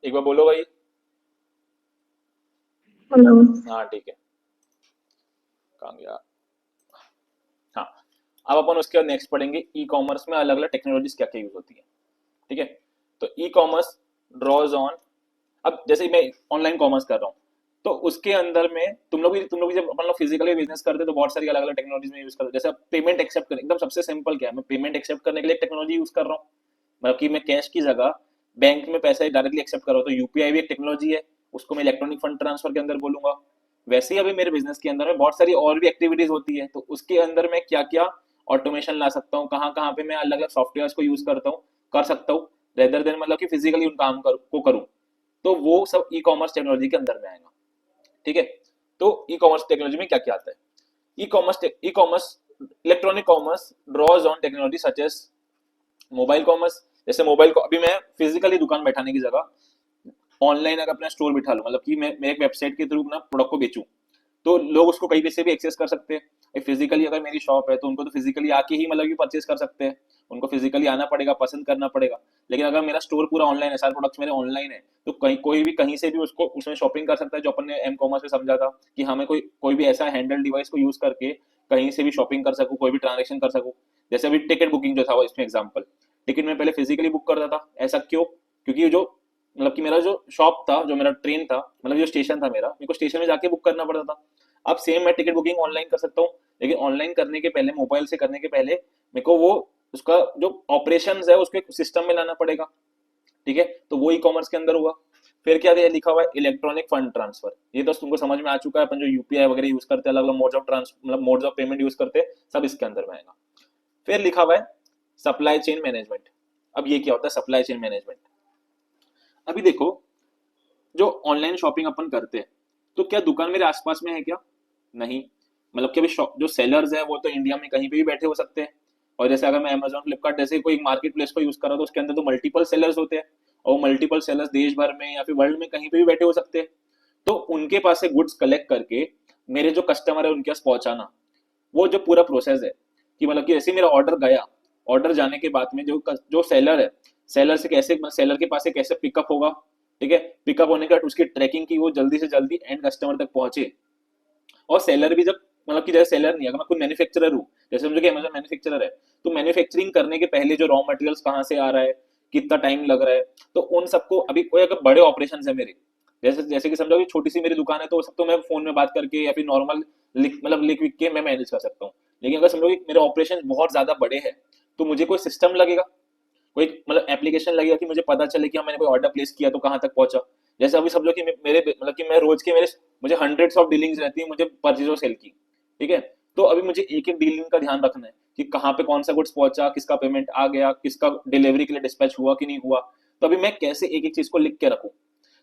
एक बार बोलो भाई। हेलो। हाँ ठीक है। कहाँ गया? हाँ। अब अपन उसके बाद नेक्स्ट पढ़ेंगे ई कॉमर्स में अलग अलग टेक्नोलॉजीज क्या क्या यूज होती है। ठीक है। तो ई कॉमर्स ड्रॉज ऑन, अब जैसे मैं ऑनलाइन कॉमर्स कर रहा हूँ, तो उसके अंदर में तुम लोग भी जब अपन लोग फिजिकली बिजनेस करते हैं तो बहुत सारी अलग अलग टेक्नोलॉजीज में यूज करते हैं। जैसे अब पेमेंट एक्सेप्ट करने, एकदम सबसे सिंपल क्या है, मैं पेमेंट एक्सेप्ट करने के लिए टेक्नोलॉजी यूज कर रहा हूँ। मतलब कि मैं कैश की जगह बैंक में पैसे डायरेक्टली एक्सेप्ट कर रहा हूँ, तो यूपीआई भी एक टेक्नोलॉजी है, उसको मैं इलेक्ट्रॉनिक फंड ट्रांसफर के अंदर बोलूंगा। वैसे ही अभी मेरे बिजनेस के अंदर में बहुत सारी और भी एक्टिविटीज होती है, तो उसके अंदर मैं क्या क्या ऑटोमेशन ला सकता हूँ, कहाँ कहाँ पे मैं अलग अलग सॉफ्टवेयर को यूज करता हूँ, कर सकता हूँ, रेदर देन मतलब कि फिजिकली उन काम को करूँ। तो वो सब ई कॉमर्स टेक्नोलॉजी के अंदर में आएगा। ठीक है। तो ई कॉमर्स टेक्नोलॉजी में क्या क्या आता है? E commerce electronic commerce draws on technology such as mobile commerce. जैसे मोबाइल को अभी मैं फिजिकली दुकान बैठाने की जगह ऑनलाइन अगर अपना स्टोर बिठा लूं, मतलब कि मैं एक वेबसाइट के थ्रू अपना प्रोडक्ट को बेचूं, तो लोग उसको कहीं पे से भी एक्सेस कर सकते हैं। फिजिकली अगर मेरी शॉप है तो उनको तो फिजिकली आके ही मतलब कि परचेस कर सकते हैं, उनको फिजिकली आना पड़ेगा, पसंद करना पड़ेगा। लेकिन अगर मेरा स्टोर पूरा ऑनलाइन है, सारे प्रोडक्ट्स मेरे ऑनलाइन है, तो कहीं कोई भी कहीं से भी उसको उसमें शॉपिंग कर सकता है। जो अपन ने एम कॉमर्स में समझा था कि हमें कोई कोई भी ऐसा हैंडल डिवाइस को यूज करके कहीं से भी शॉपिंग कर सकूं, कोई भी ट्रांजेक्शन कर सकूं। जैसे अभी टिकट बुकिंग जो था वो इसमें एग्जाम्पल, टिकट में पहले फिजिकली बुक करता था। ऐसा क्यों? क्योंकि जो मतलब कि मेरा जो शॉप था, जो मेरा ट्रेन था, मतलब जो स्टेशन था मेरा, मेरे को स्टेशन में जाके बुक करना पड़ता था। अब सेम मैं टिकट बुकिंग ऑनलाइन कर सकता हूँ, लेकिन ऑनलाइन करने के पहले, मोबाइल से करने के पहले मेरे को वो उसका जो ऑपरेशन है उसको सिस्टम में लाना पड़ेगा। ठीक है। तो वो ई कॉमर्स के अंदर हुआ। फिर क्या दिया लिखा हुआ है, इलेक्ट्रॉनिक फंड ट्रांसफर। ये तो तुमको समझ में आ चुका है, अपन जो यूपीआई वगैरह यूज करते हैं, अलग अलग मोड ऑफ ट्रांस मतलब मोड्स ऑफ पेमेंट यूज करते हैं, सब इसके अंदर में आएगा। फिर लिखा हुआ है सप्लाई चेन मैनेजमेंट। अब ये क्या होता है सप्लाई चेन मैनेजमेंट? अभी देखो, जो ऑनलाइन शॉपिंग अपन करते हैं, तो क्या दुकान मेरे आसपास में है क्या? नहीं। मतलब कि अभी जो सेलर्स है वो तो इंडिया में कहीं पे भी बैठे हो सकते हैं। और जैसे अगर मैं अमेजोन फ्लिपकार्ट जैसे कोई मार्केट प्लेस को यूज कर रहा हूँ, तो उसके अंदर तो मल्टीपल सेलर्स होते हैं, और मल्टीपल सेलर्स देश भर में या फिर वर्ल्ड में कहीं पे भी बैठे हो सकते हैं। तो उनके पास से गुड्स कलेक्ट करके मेरे जो कस्टमर है उनके पास पहुंचाना, वो जो पूरा प्रोसेस है, कि मतलब कि जैसे मेरा ऑर्डर गया, ऑर्डर जाने के बाद में जो जो सेलर है, सेलर से कैसे सेलर के पास से कैसे पिकअप होगा। ठीक है। पिकअप होने के बाद उसकी ट्रैकिंग की वो जल्दी से जल्दी एंड कस्टमर तक पहुंचे। और सेलर भी जब मतलब कि जैसे सेलर नहीं, अगर मैं कोई मैन्युफैक्चरर हूँ, जैसे समझो कि अमेजन मैन्युफैक्चरर है, तो मैन्युफैक्चरिंग करने के पहले जो रॉ मटेरियल्स कहाँ से आ रहा है, कितना टाइम लग रहा है, तो उन सबको अभी कोई अगर बड़े ऑपरेशन है मेरे, जैसे जैसे कि समझो कि छोटी सी मेरी दुकान है, तो वो सब तो मैं फोन में बात करके या फिर नॉर्मल लिख मतलब लिख विख के मैं मैनेज कर सकता हूँ। लेकिन अगर समझो कि मेरे ऑपरेशन बहुत ज्यादा बड़े हैं, तो मुझे कोई सिस्टम लगेगा, कोई मतलब एप्लीकेशन लगेगा कि मुझे पता चले कि हाँ मैंने कोई ऑर्डर प्लेस किया तो कहाँ तक पहुंचा। जैसे अभी समझो कि मेरे मतलब कि मैं रोज के मेरे मुझे हंड्रेड्स ऑफ डीलिंग्स रहती है मुझे परचेज और सेल की। ठीक है। तो अभी मुझे एक एक डीलिंग का ध्यान रखना है कि कहाँ पे कौन सा गुड्स पहुंचा, किसका पेमेंट आ गया, किसका डिलीवरी के लिए डिस्पैच हुआ कि नहीं हुआ। तो अभी मैं कैसे एक एक चीज को लिख के रखूँ,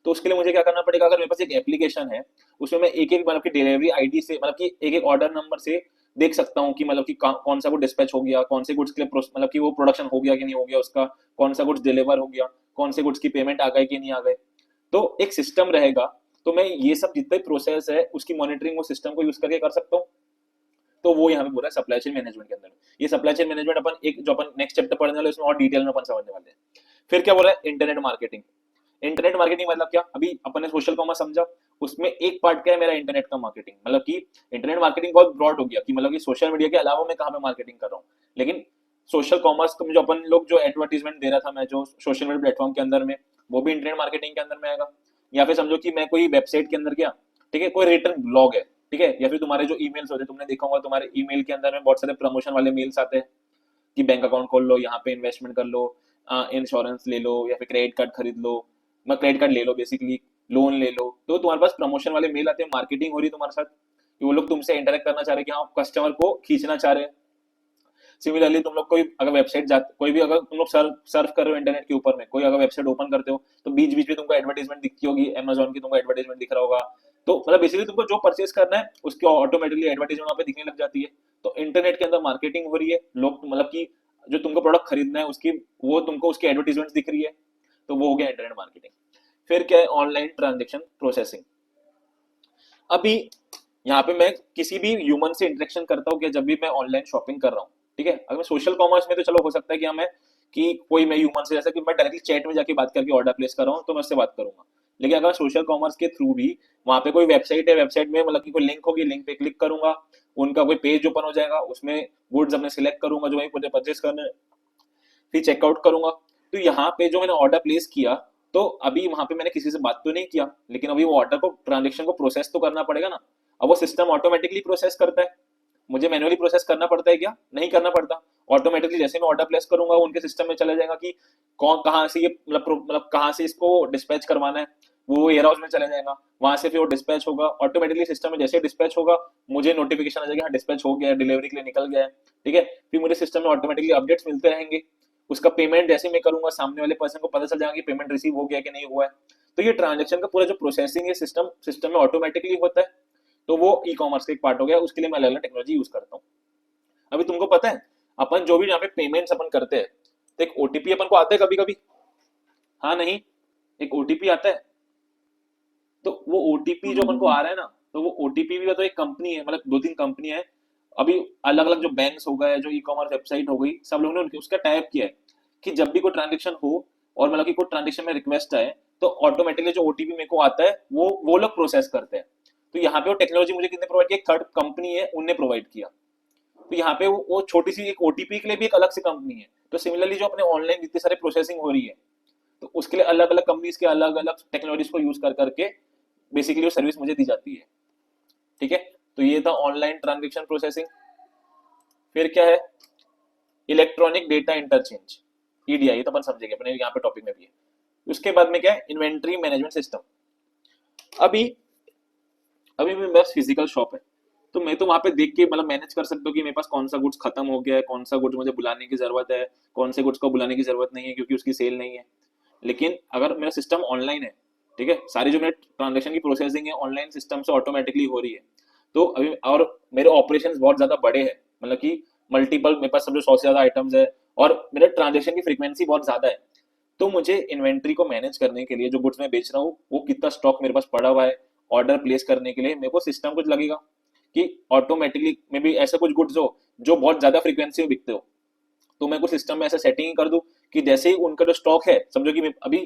तो उसके लिए मुझे क्या करना पड़ेगा, अगर मेरे पास एक एप्लीकेशन है, उसमें मैं एक एक मतलब की डिलीवरी आईडी से मतलब कि एक एक ऑर्डर नंबर से देख सकता हूँ कि मतलब कि कौन सा गुड डिस्पैच हो गया, कौन से गुड्स के लिए मतलब कि वो प्रोडक्शन हो गया कि नहीं हो गया उसका, कौन सा गुड्स डिलीवर हो गया, कौन से गुड्स की पेमेंट आ गए कि नहीं आ गए। तो एक सिस्टम रहेगा, तो मैं ये सब जितने प्रोसेस है उसकी मॉनिटरिंग वो सिस्टम को यूज करके कर सकता हूँ। तो वो यहाँ पे बोला सप्लाई चेन मैनेजमेंट के अंदर। ये सप्लाई चेन मैनेजमेंट अपन एक जो अपन नेक्स्ट चैप्टर पढ़ने वाले उसमें और डिटेल में अपन समझने वाले हैं। फिर क्या बोला है इंटरनेट मार्केटिंग। इंटरनेट मार्केटिंग मतलब क्या, अभी अपन ने सोशल कॉमर्स समझा, उसमें एक पार्ट क्या है मेरा इंटरनेट का मार्केटिंग। मतलब कि इंटरनेट मार्केटिंग बहुत ब्रॉड हो गया कि मतलब कि सोशल मीडिया के अलावा मैं कहाँ पे मार्केटिंग कर रहा हूँ। लेकिन सोशल कॉमर्स को जो अपन लोग जो एडवर्टीजमेंट दे रहा था मैं जो सोशल मीडिया प्लेटफॉर्म के अंदर में, वो भी इंटरनेट मार्केटिंग के अंदर में आएगा। या फिर समझो कि मैं कोई वेबसाइट के अंदर गया, ठीक है, कोई रिटर्न ब्लॉग है, ठीक है, या फिर तुम्हारे जो ईमेल्स होते हैं, तुमने देखा होगा तुम्हारे ईमेल के अंदर में बहुत सारे प्रमोशन वाले मेल्स आते हैं कि बैंक अकाउंट खोल लो, यहाँ पे इन्वेस्टमेंट कर लो, इंश्योरेंस ले लो, या फिर क्रेडिट कार्ड खरीद लो, मैं क्रेडिट कार्ड ले लो बेसिकली, लोन ले लो। तो तुम्हारे पास प्रमोशन वाले मेल आते हैं, मार्केटिंग हो रही है तुम्हारे साथ कि वो लोग तुमसे इंटरेक्ट करना चाह रहे हैं कि हाँ कस्टमर को खींचना चाह रहे हैं। सिमिलरली तुम लोग कोई अगर वेबसाइट जाते, कोई भी अगर तुम लोग सर्फ कर रहे हो इंटरनेट के ऊपर में, कोई अगर वेबसाइट ओपन करते हो, तो बीच बीच में तुमको एडवर्टाइजमेंट दिखती होगी, अमेजोन की तुमको एडवर्टाइजमेंट दिख रहा होगा। तो मतलब बेसिकली तुमको जो परचेस करना है उसकी ऑटोमेटिकली एडवर्टाइजमेंट वहां पे दिखने लग जाती है। तो इंटरनेट के अंदर मार्केटिंग हो रही है, लोग मतलब कि जो तुमको प्रोडक्ट खरीदना है उसकी, वो तुमको उसकी एडवर्टाइजमेंट दिख रही है, तो वो हो गया इंटरनेट मार्केटिंग। फिर क्या है ऑनलाइन ट्रांजेक्शन प्रोसेसिंग। अभी यहाँ पे मैं किसी भी ह्यूमन से इंटरेक्शन करता हूँ कि जब भी मैं ऑनलाइन शॉपिंग कर रहा हूँ, ठीक है, अगर मैं सोशल कॉमर्स में तो चलो हो सकता है कि हाँ मैं कि कोई मैं ह्यूमन से, जैसे कि मैं डायरेक्टली चैट में जाके बात करके ऑर्डर प्लेस कर रहा हूँ तो मैं उससे बात करूंगा। लेकिन अगर सोशल कॉमर्स के थ्रू भी वहां पे कोई वेबसाइट है, वेबसाइट में मतलब कि कोई लिंक होगी, लिंक पे क्लिक करूंगा, उनका कोई पेज ओपन हो जाएगा, उसमें गुड्स अपने सिलेक्ट करूंगा जो मुझे परचेस करने हैं, फिर चेकआउट करूंगा। तो यहाँ पे जो मैंने ऑर्डर प्लेस किया, तो अभी वहां पे मैंने किसी से बात तो नहीं किया, लेकिन अभी वो ऑर्डर को, ट्रांजेक्शन को प्रोसेस तो करना पड़ेगा ना। अब वो सिस्टम ऑटोमेटिकली प्रोसेस करता है, मुझे मैनुअली प्रोसेस करना पड़ता है क्या? नहीं करना पड़ता। ऑटोमेटिकली जैसे मैं ऑर्डर प्लेस करूंगा उनके सिस्टम में चला जाएगा कि कौन कहाँ से ये मतलब कहाँ से इसको डिस्पैच करवाना है, वो वेयर हाउस में चला जाएगा, वहां से फिर वो डिस्पैच होगा ऑटोमेटिकली सिस्टम में। जैसे डिस्पैच होगा मुझे नोटिफिकेशन आ जाएगा, हाँ डिस्पैच हो गया है, डिलीवरी के लिए निकल गया है, ठीक है। फिर मुझे सिस्टम में ऑटोमेटिकली अपडेट्स मिलते रहेंगे। उसका पेमेंट जैसे मैं करूंगा सामने वाले पर्सन को पता चल जाएगा कि पेमेंट रिसीव हो गया कि नहीं हुआ है। तो ये ट्रांजेक्शन का पूरा जो प्रोसेसिंग है सिस्टम में ऑटोमेटिकली होता है। तो वो ई कॉमर्स का एक पार्ट हो गया, उसके लिए मैं अलग अलग टेक्नोलॉजी यूज करता हूँ। अभी तुमको पता है अपन जो भी यहाँ पे पेमेंट्स अपन करते हैं तो एक ओटीपी अपन को आता है कभी कभी, हाँ नहीं, एक ओटीपी आता है। तो वो ओटीपी जो अपन को आ रहा है ना, तो वो ओटीपी भी तो एक कंपनी है, मतलब दो तीन कंपनी है अभी, अलग अलग जो बैंक्स हो गए, जो ई कॉमर्स वेबसाइट हो गई, सब लोगों ने उसका टाइप किया है कि जब भी कोई ट्रांजेक्शन हो और मतलब कि कोई ट्रांजेक्शन में रिक्वेस्ट आए तो ऑटोमेटिकली जो ओटीपी मेरे को आता है वो लोग प्रोसेस करते हैं। तो यहाँ पे वो टेक्नोलॉजी मुझे किसने प्रोवाइड किया? थर्ड कंपनी है, उनने प्रोवाइड किया। तो यहाँ पे वो छोटी सी एक ओटीपी के लिए भी एक अलग से कंपनी है। तो सिमिलरली जो अपने ऑनलाइन जितने सारे प्रोसेसिंग हो रही है, तो उसके लिए अलग अलग कंपनीज के अलग अलग टेक्नोलॉजीज को यूज कर करके बेसिकली वो सर्विस मुझे दी जाती है, ठीक है। तो ये था ऑनलाइन ट्रांजेक्शन प्रोसेसिंग। फिर क्या है? इलेक्ट्रॉनिक डेटा इंटरचेंज, ईडीआई, ये तो अपन समझेंगे, अपने यहाँ पे टॉपिक में भी है। उसके बाद में क्या है? Inventory management system. अभी अभी मेरे पास फिजिकल शॉप है, तो मैं तो वहां पे देख के मतलब मैनेज कर सकता हूँ कि मेरे पास कौन सा गुड्स खत्म हो गया है, कौन सा गुड्स मुझे बुलाने की जरूरत है, कौन से गुड्स को बुलाने की जरूरत नहीं है क्योंकि उसकी सेल नहीं है। लेकिन अगर मेरा सिस्टम ऑनलाइन है, ठीक है, सारी जो मेरे ट्रांजेक्शन की प्रोसेसिंग है ऑनलाइन सिस्टम से ऑटोमेटिकली हो रही है, तो अभी और मेरे ऑपरेशन बहुत ज्यादा बड़े हैं, मतलब कि मल्टीपल, मेरे पास समझो 100 से ज्यादा आइटम्स है और मेरे ट्रांजेक्शन की फ्रीक्वेंसी बहुत ज्यादा है। तो मुझे इन्वेंट्री को मैनेज करने के लिए, जो गुड्स मैं बेच रहा हूँ वो कितना स्टॉक मेरे पास पड़ा हुआ है, ऑर्डर प्लेस करने के लिए मेरे को सिस्टम कुछ लगेगा कि ऑटोमेटिकली मे बी ऐसे कुछ गुड्स हो जो बहुत ज्यादा फ्रीक्वेंसी में बिकते हो, तो मैं कुछ सिस्टम में ऐसा सेटिंग कर दूं कि जैसे ही उनका जो स्टॉक है, समझो कि अभी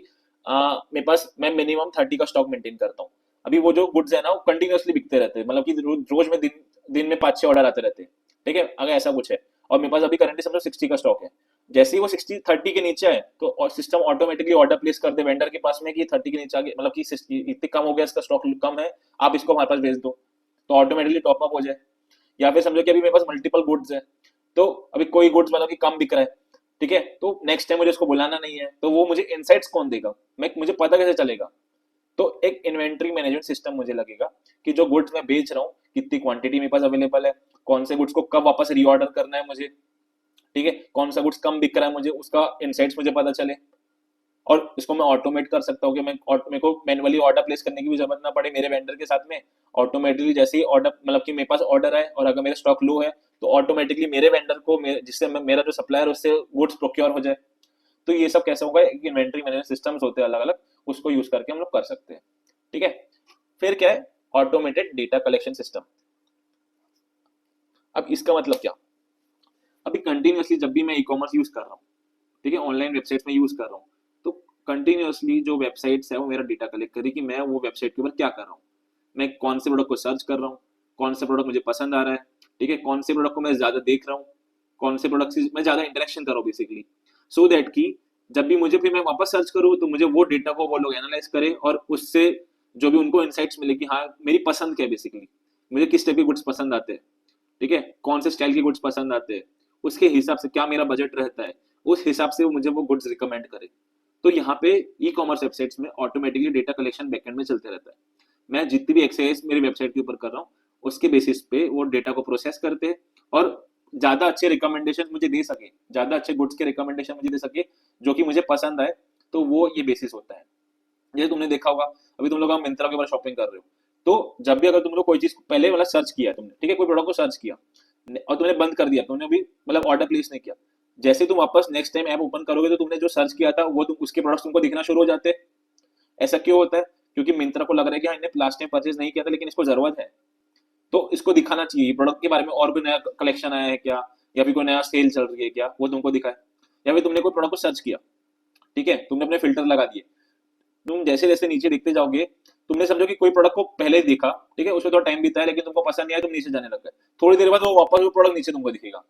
मेरे पास, मैं मिनिमम 30 का स्टॉक मेंटेन करता हूँ। अभी वो जो गुड्स है ना वो कंटिन्यूअसली बिकते रहते हैं, मतलब कि रोज में दिन में 5-6 ऑर्डर आते रहते हैं, ठीक है, अगर ऐसा कुछ है। और मेरे पास अभी करंटली समझो 60 का स्टॉक है, जैसे ही वो 60-30 के नीचे है तो सिस्टम ऑटोमेटिकली ऑर्डर प्लेस कर दे वेंडर के पास में कि 30 के नीचे आगे, मतलब कि इतने कम हो गया, इसका स्टॉक कम है, आप इसको हमारे पास भेज दो, तो ऑटोमेटिकली टॉप अप हो जाए। या फिर समझो कि अभी मेरे पास मल्टीपल गुड्स है, तो अभी कोई गुड्स मतलब कि कम बिक रहा है, ठीक है, तो नेक्स्ट टाइम मुझे उसको बुलाना नहीं है, तो वो मुझे इनसाइट्स कौन देगा, मैं मुझे पता कैसे चलेगा? तो एक इन्वेंट्री मैनेजमेंट सिस्टम मुझे लगेगा कि जो गुड्स मैं बेच रहा हूँ कितनी क्वांटिटी मेरे पास अवेलेबल है, कौन से गुड्स को कब वापस रीऑर्डर करना है मुझे, ठीक है, कौन सा गुड्स कम बिक रहा है मुझे उसका इनसाइट्स मुझे पता चले। और इसको मैं ऑटोमेट कर सकता हूँ कि मेरे को मैनुअली ऑर्डर प्लेस करने की भी जरूरत ना पड़े मेरे वेंडर के साथ में। ऑटोमेटिकली जैसे ही ऑर्डर, मतलब कि मेरे पास ऑर्डर है और अगर मेरा स्टॉक लो है तो ऑटोमेटिकली मेरे वेंडर को, जिससे मेरा जो सप्लायर उससे गुड्स प्रोक्योर हो जाए। तो ये सब कैसे होगा? इन्वेंट्री मैनेजमेंट सिस्टम्स होते हैं अलग अलग, उसको यूज करके हम लोग कर सकते हैं, ठीक है। फिर क्या है? Automated data collection system. अब इसका मतलब क्या? अभी कंटिन्यूअसली जब भी मैं ई कॉमर्स यूज कर रहा हूँ, ठीक है, ऑनलाइन वेबसाइट में यूज कर रहा हूँ, तो कंटिन्यूअसली जो वेबसाइट्स है वो मेरा डेटा कलेक्ट करी कि मैं वो वेबसाइट के ऊपर क्या कर रहा हूँ, मैं कौन से प्रोडक्ट को सर्च कर रहा हूँ, कौन से प्रोडक्ट मुझे पसंद आ रहा है, ठीक है, कौन से प्रोडक्ट को मैं ज्यादा देख रहा हूँ, कौन से प्रोडक्ट से मैं ज्यादा इंटरेक्शन कर रहा हूँ बेसिकली, सो दैट कि जब भी मुझे फिर मैं वापस सर्च करूँ तो मुझे वो डेटा को वो लोग एनालाइज करें और उससे जो भी उनको इनसाइट्स मिले कि हाँ मेरी पसंद क्या है, बेसिकली मुझे किस टाइप के गुड्स पसंद आते हैं, ठीक है, कौन से स्टाइल के गुड्स पसंद आते हैं, उसके हिसाब से क्या मेरा बजट रहता है, उस हिसाब से वो मुझे वो गुड्स रिकमेंड करे। तो यहाँ पे ई कॉमर्स वेबसाइट्स में ऑटोमेटिकली डेटा कलेक्शन बैकएंड में चलते रहता है। मैं जितनी भी एक्सरसाइज मेरी वेबसाइट के ऊपर कर रहा हूँ उसके बेसिस पे वो डेटा को प्रोसेस करते हैं और ज्यादा अच्छे रिकमेंडेशन मुझे दे सके, ज्यादा अच्छे गुड्स के रिकमेंडेशन मुझे दे सके जो कि मुझे पसंद आए। तो वो ये बेसिस होता है। जैसे तुमने देखा होगा, अभी तुम लोग मिंत्रा के ऊपर शॉपिंग कर रहे हो, तो जब भी अगर तुम लोग कोई चीज पहले वाला सर्च किया तुमने, ठीक है, कोई प्रोडक्ट को सर्च किया और तुमने बंद कर दिया, तुमने अभी मतलब ऑर्डर प्लेस नहीं किया, जैसे तुम वापस नेक्स्ट टाइम ऐप ओपन करोगे तो तुमने जो सर्च किया था वो उसके प्रोडक्ट्स तुमको दिखना शुरू हो जाते हैं। ऐसा क्यों होता है? क्योंकि मिंत्रा को लग रहा है कि हाँ इन्हें लास्ट टाइम परचेज नहीं किया था लेकिन इसको जरूरत है, तो इसको दिखाना चाहिए प्रोडक्ट के बारे में और कोई नया कलेक्शन आया है क्या, या फिर कोई नया सेल चल रही है क्या, वो तुमको दिखाए। या फिर तुमने कोई प्रोडक्ट को सर्च किया, ठीक है, तुमने अपने फिल्टर लगा दिए, तुम जैसे जैसे नीचे देखते जाओगे, तुमने समझो कि कोई प्रोडक्ट को पहले देखा, ठीक है, उसमें थोड़ा टाइम बीता है, लेकिन तुमको पसंद नहीं आया, तुम नीचे जाने लग गए, थोड़ी देर बाद वो वापस वो प्रोडक्ट नीचे तुमको दिखेगा।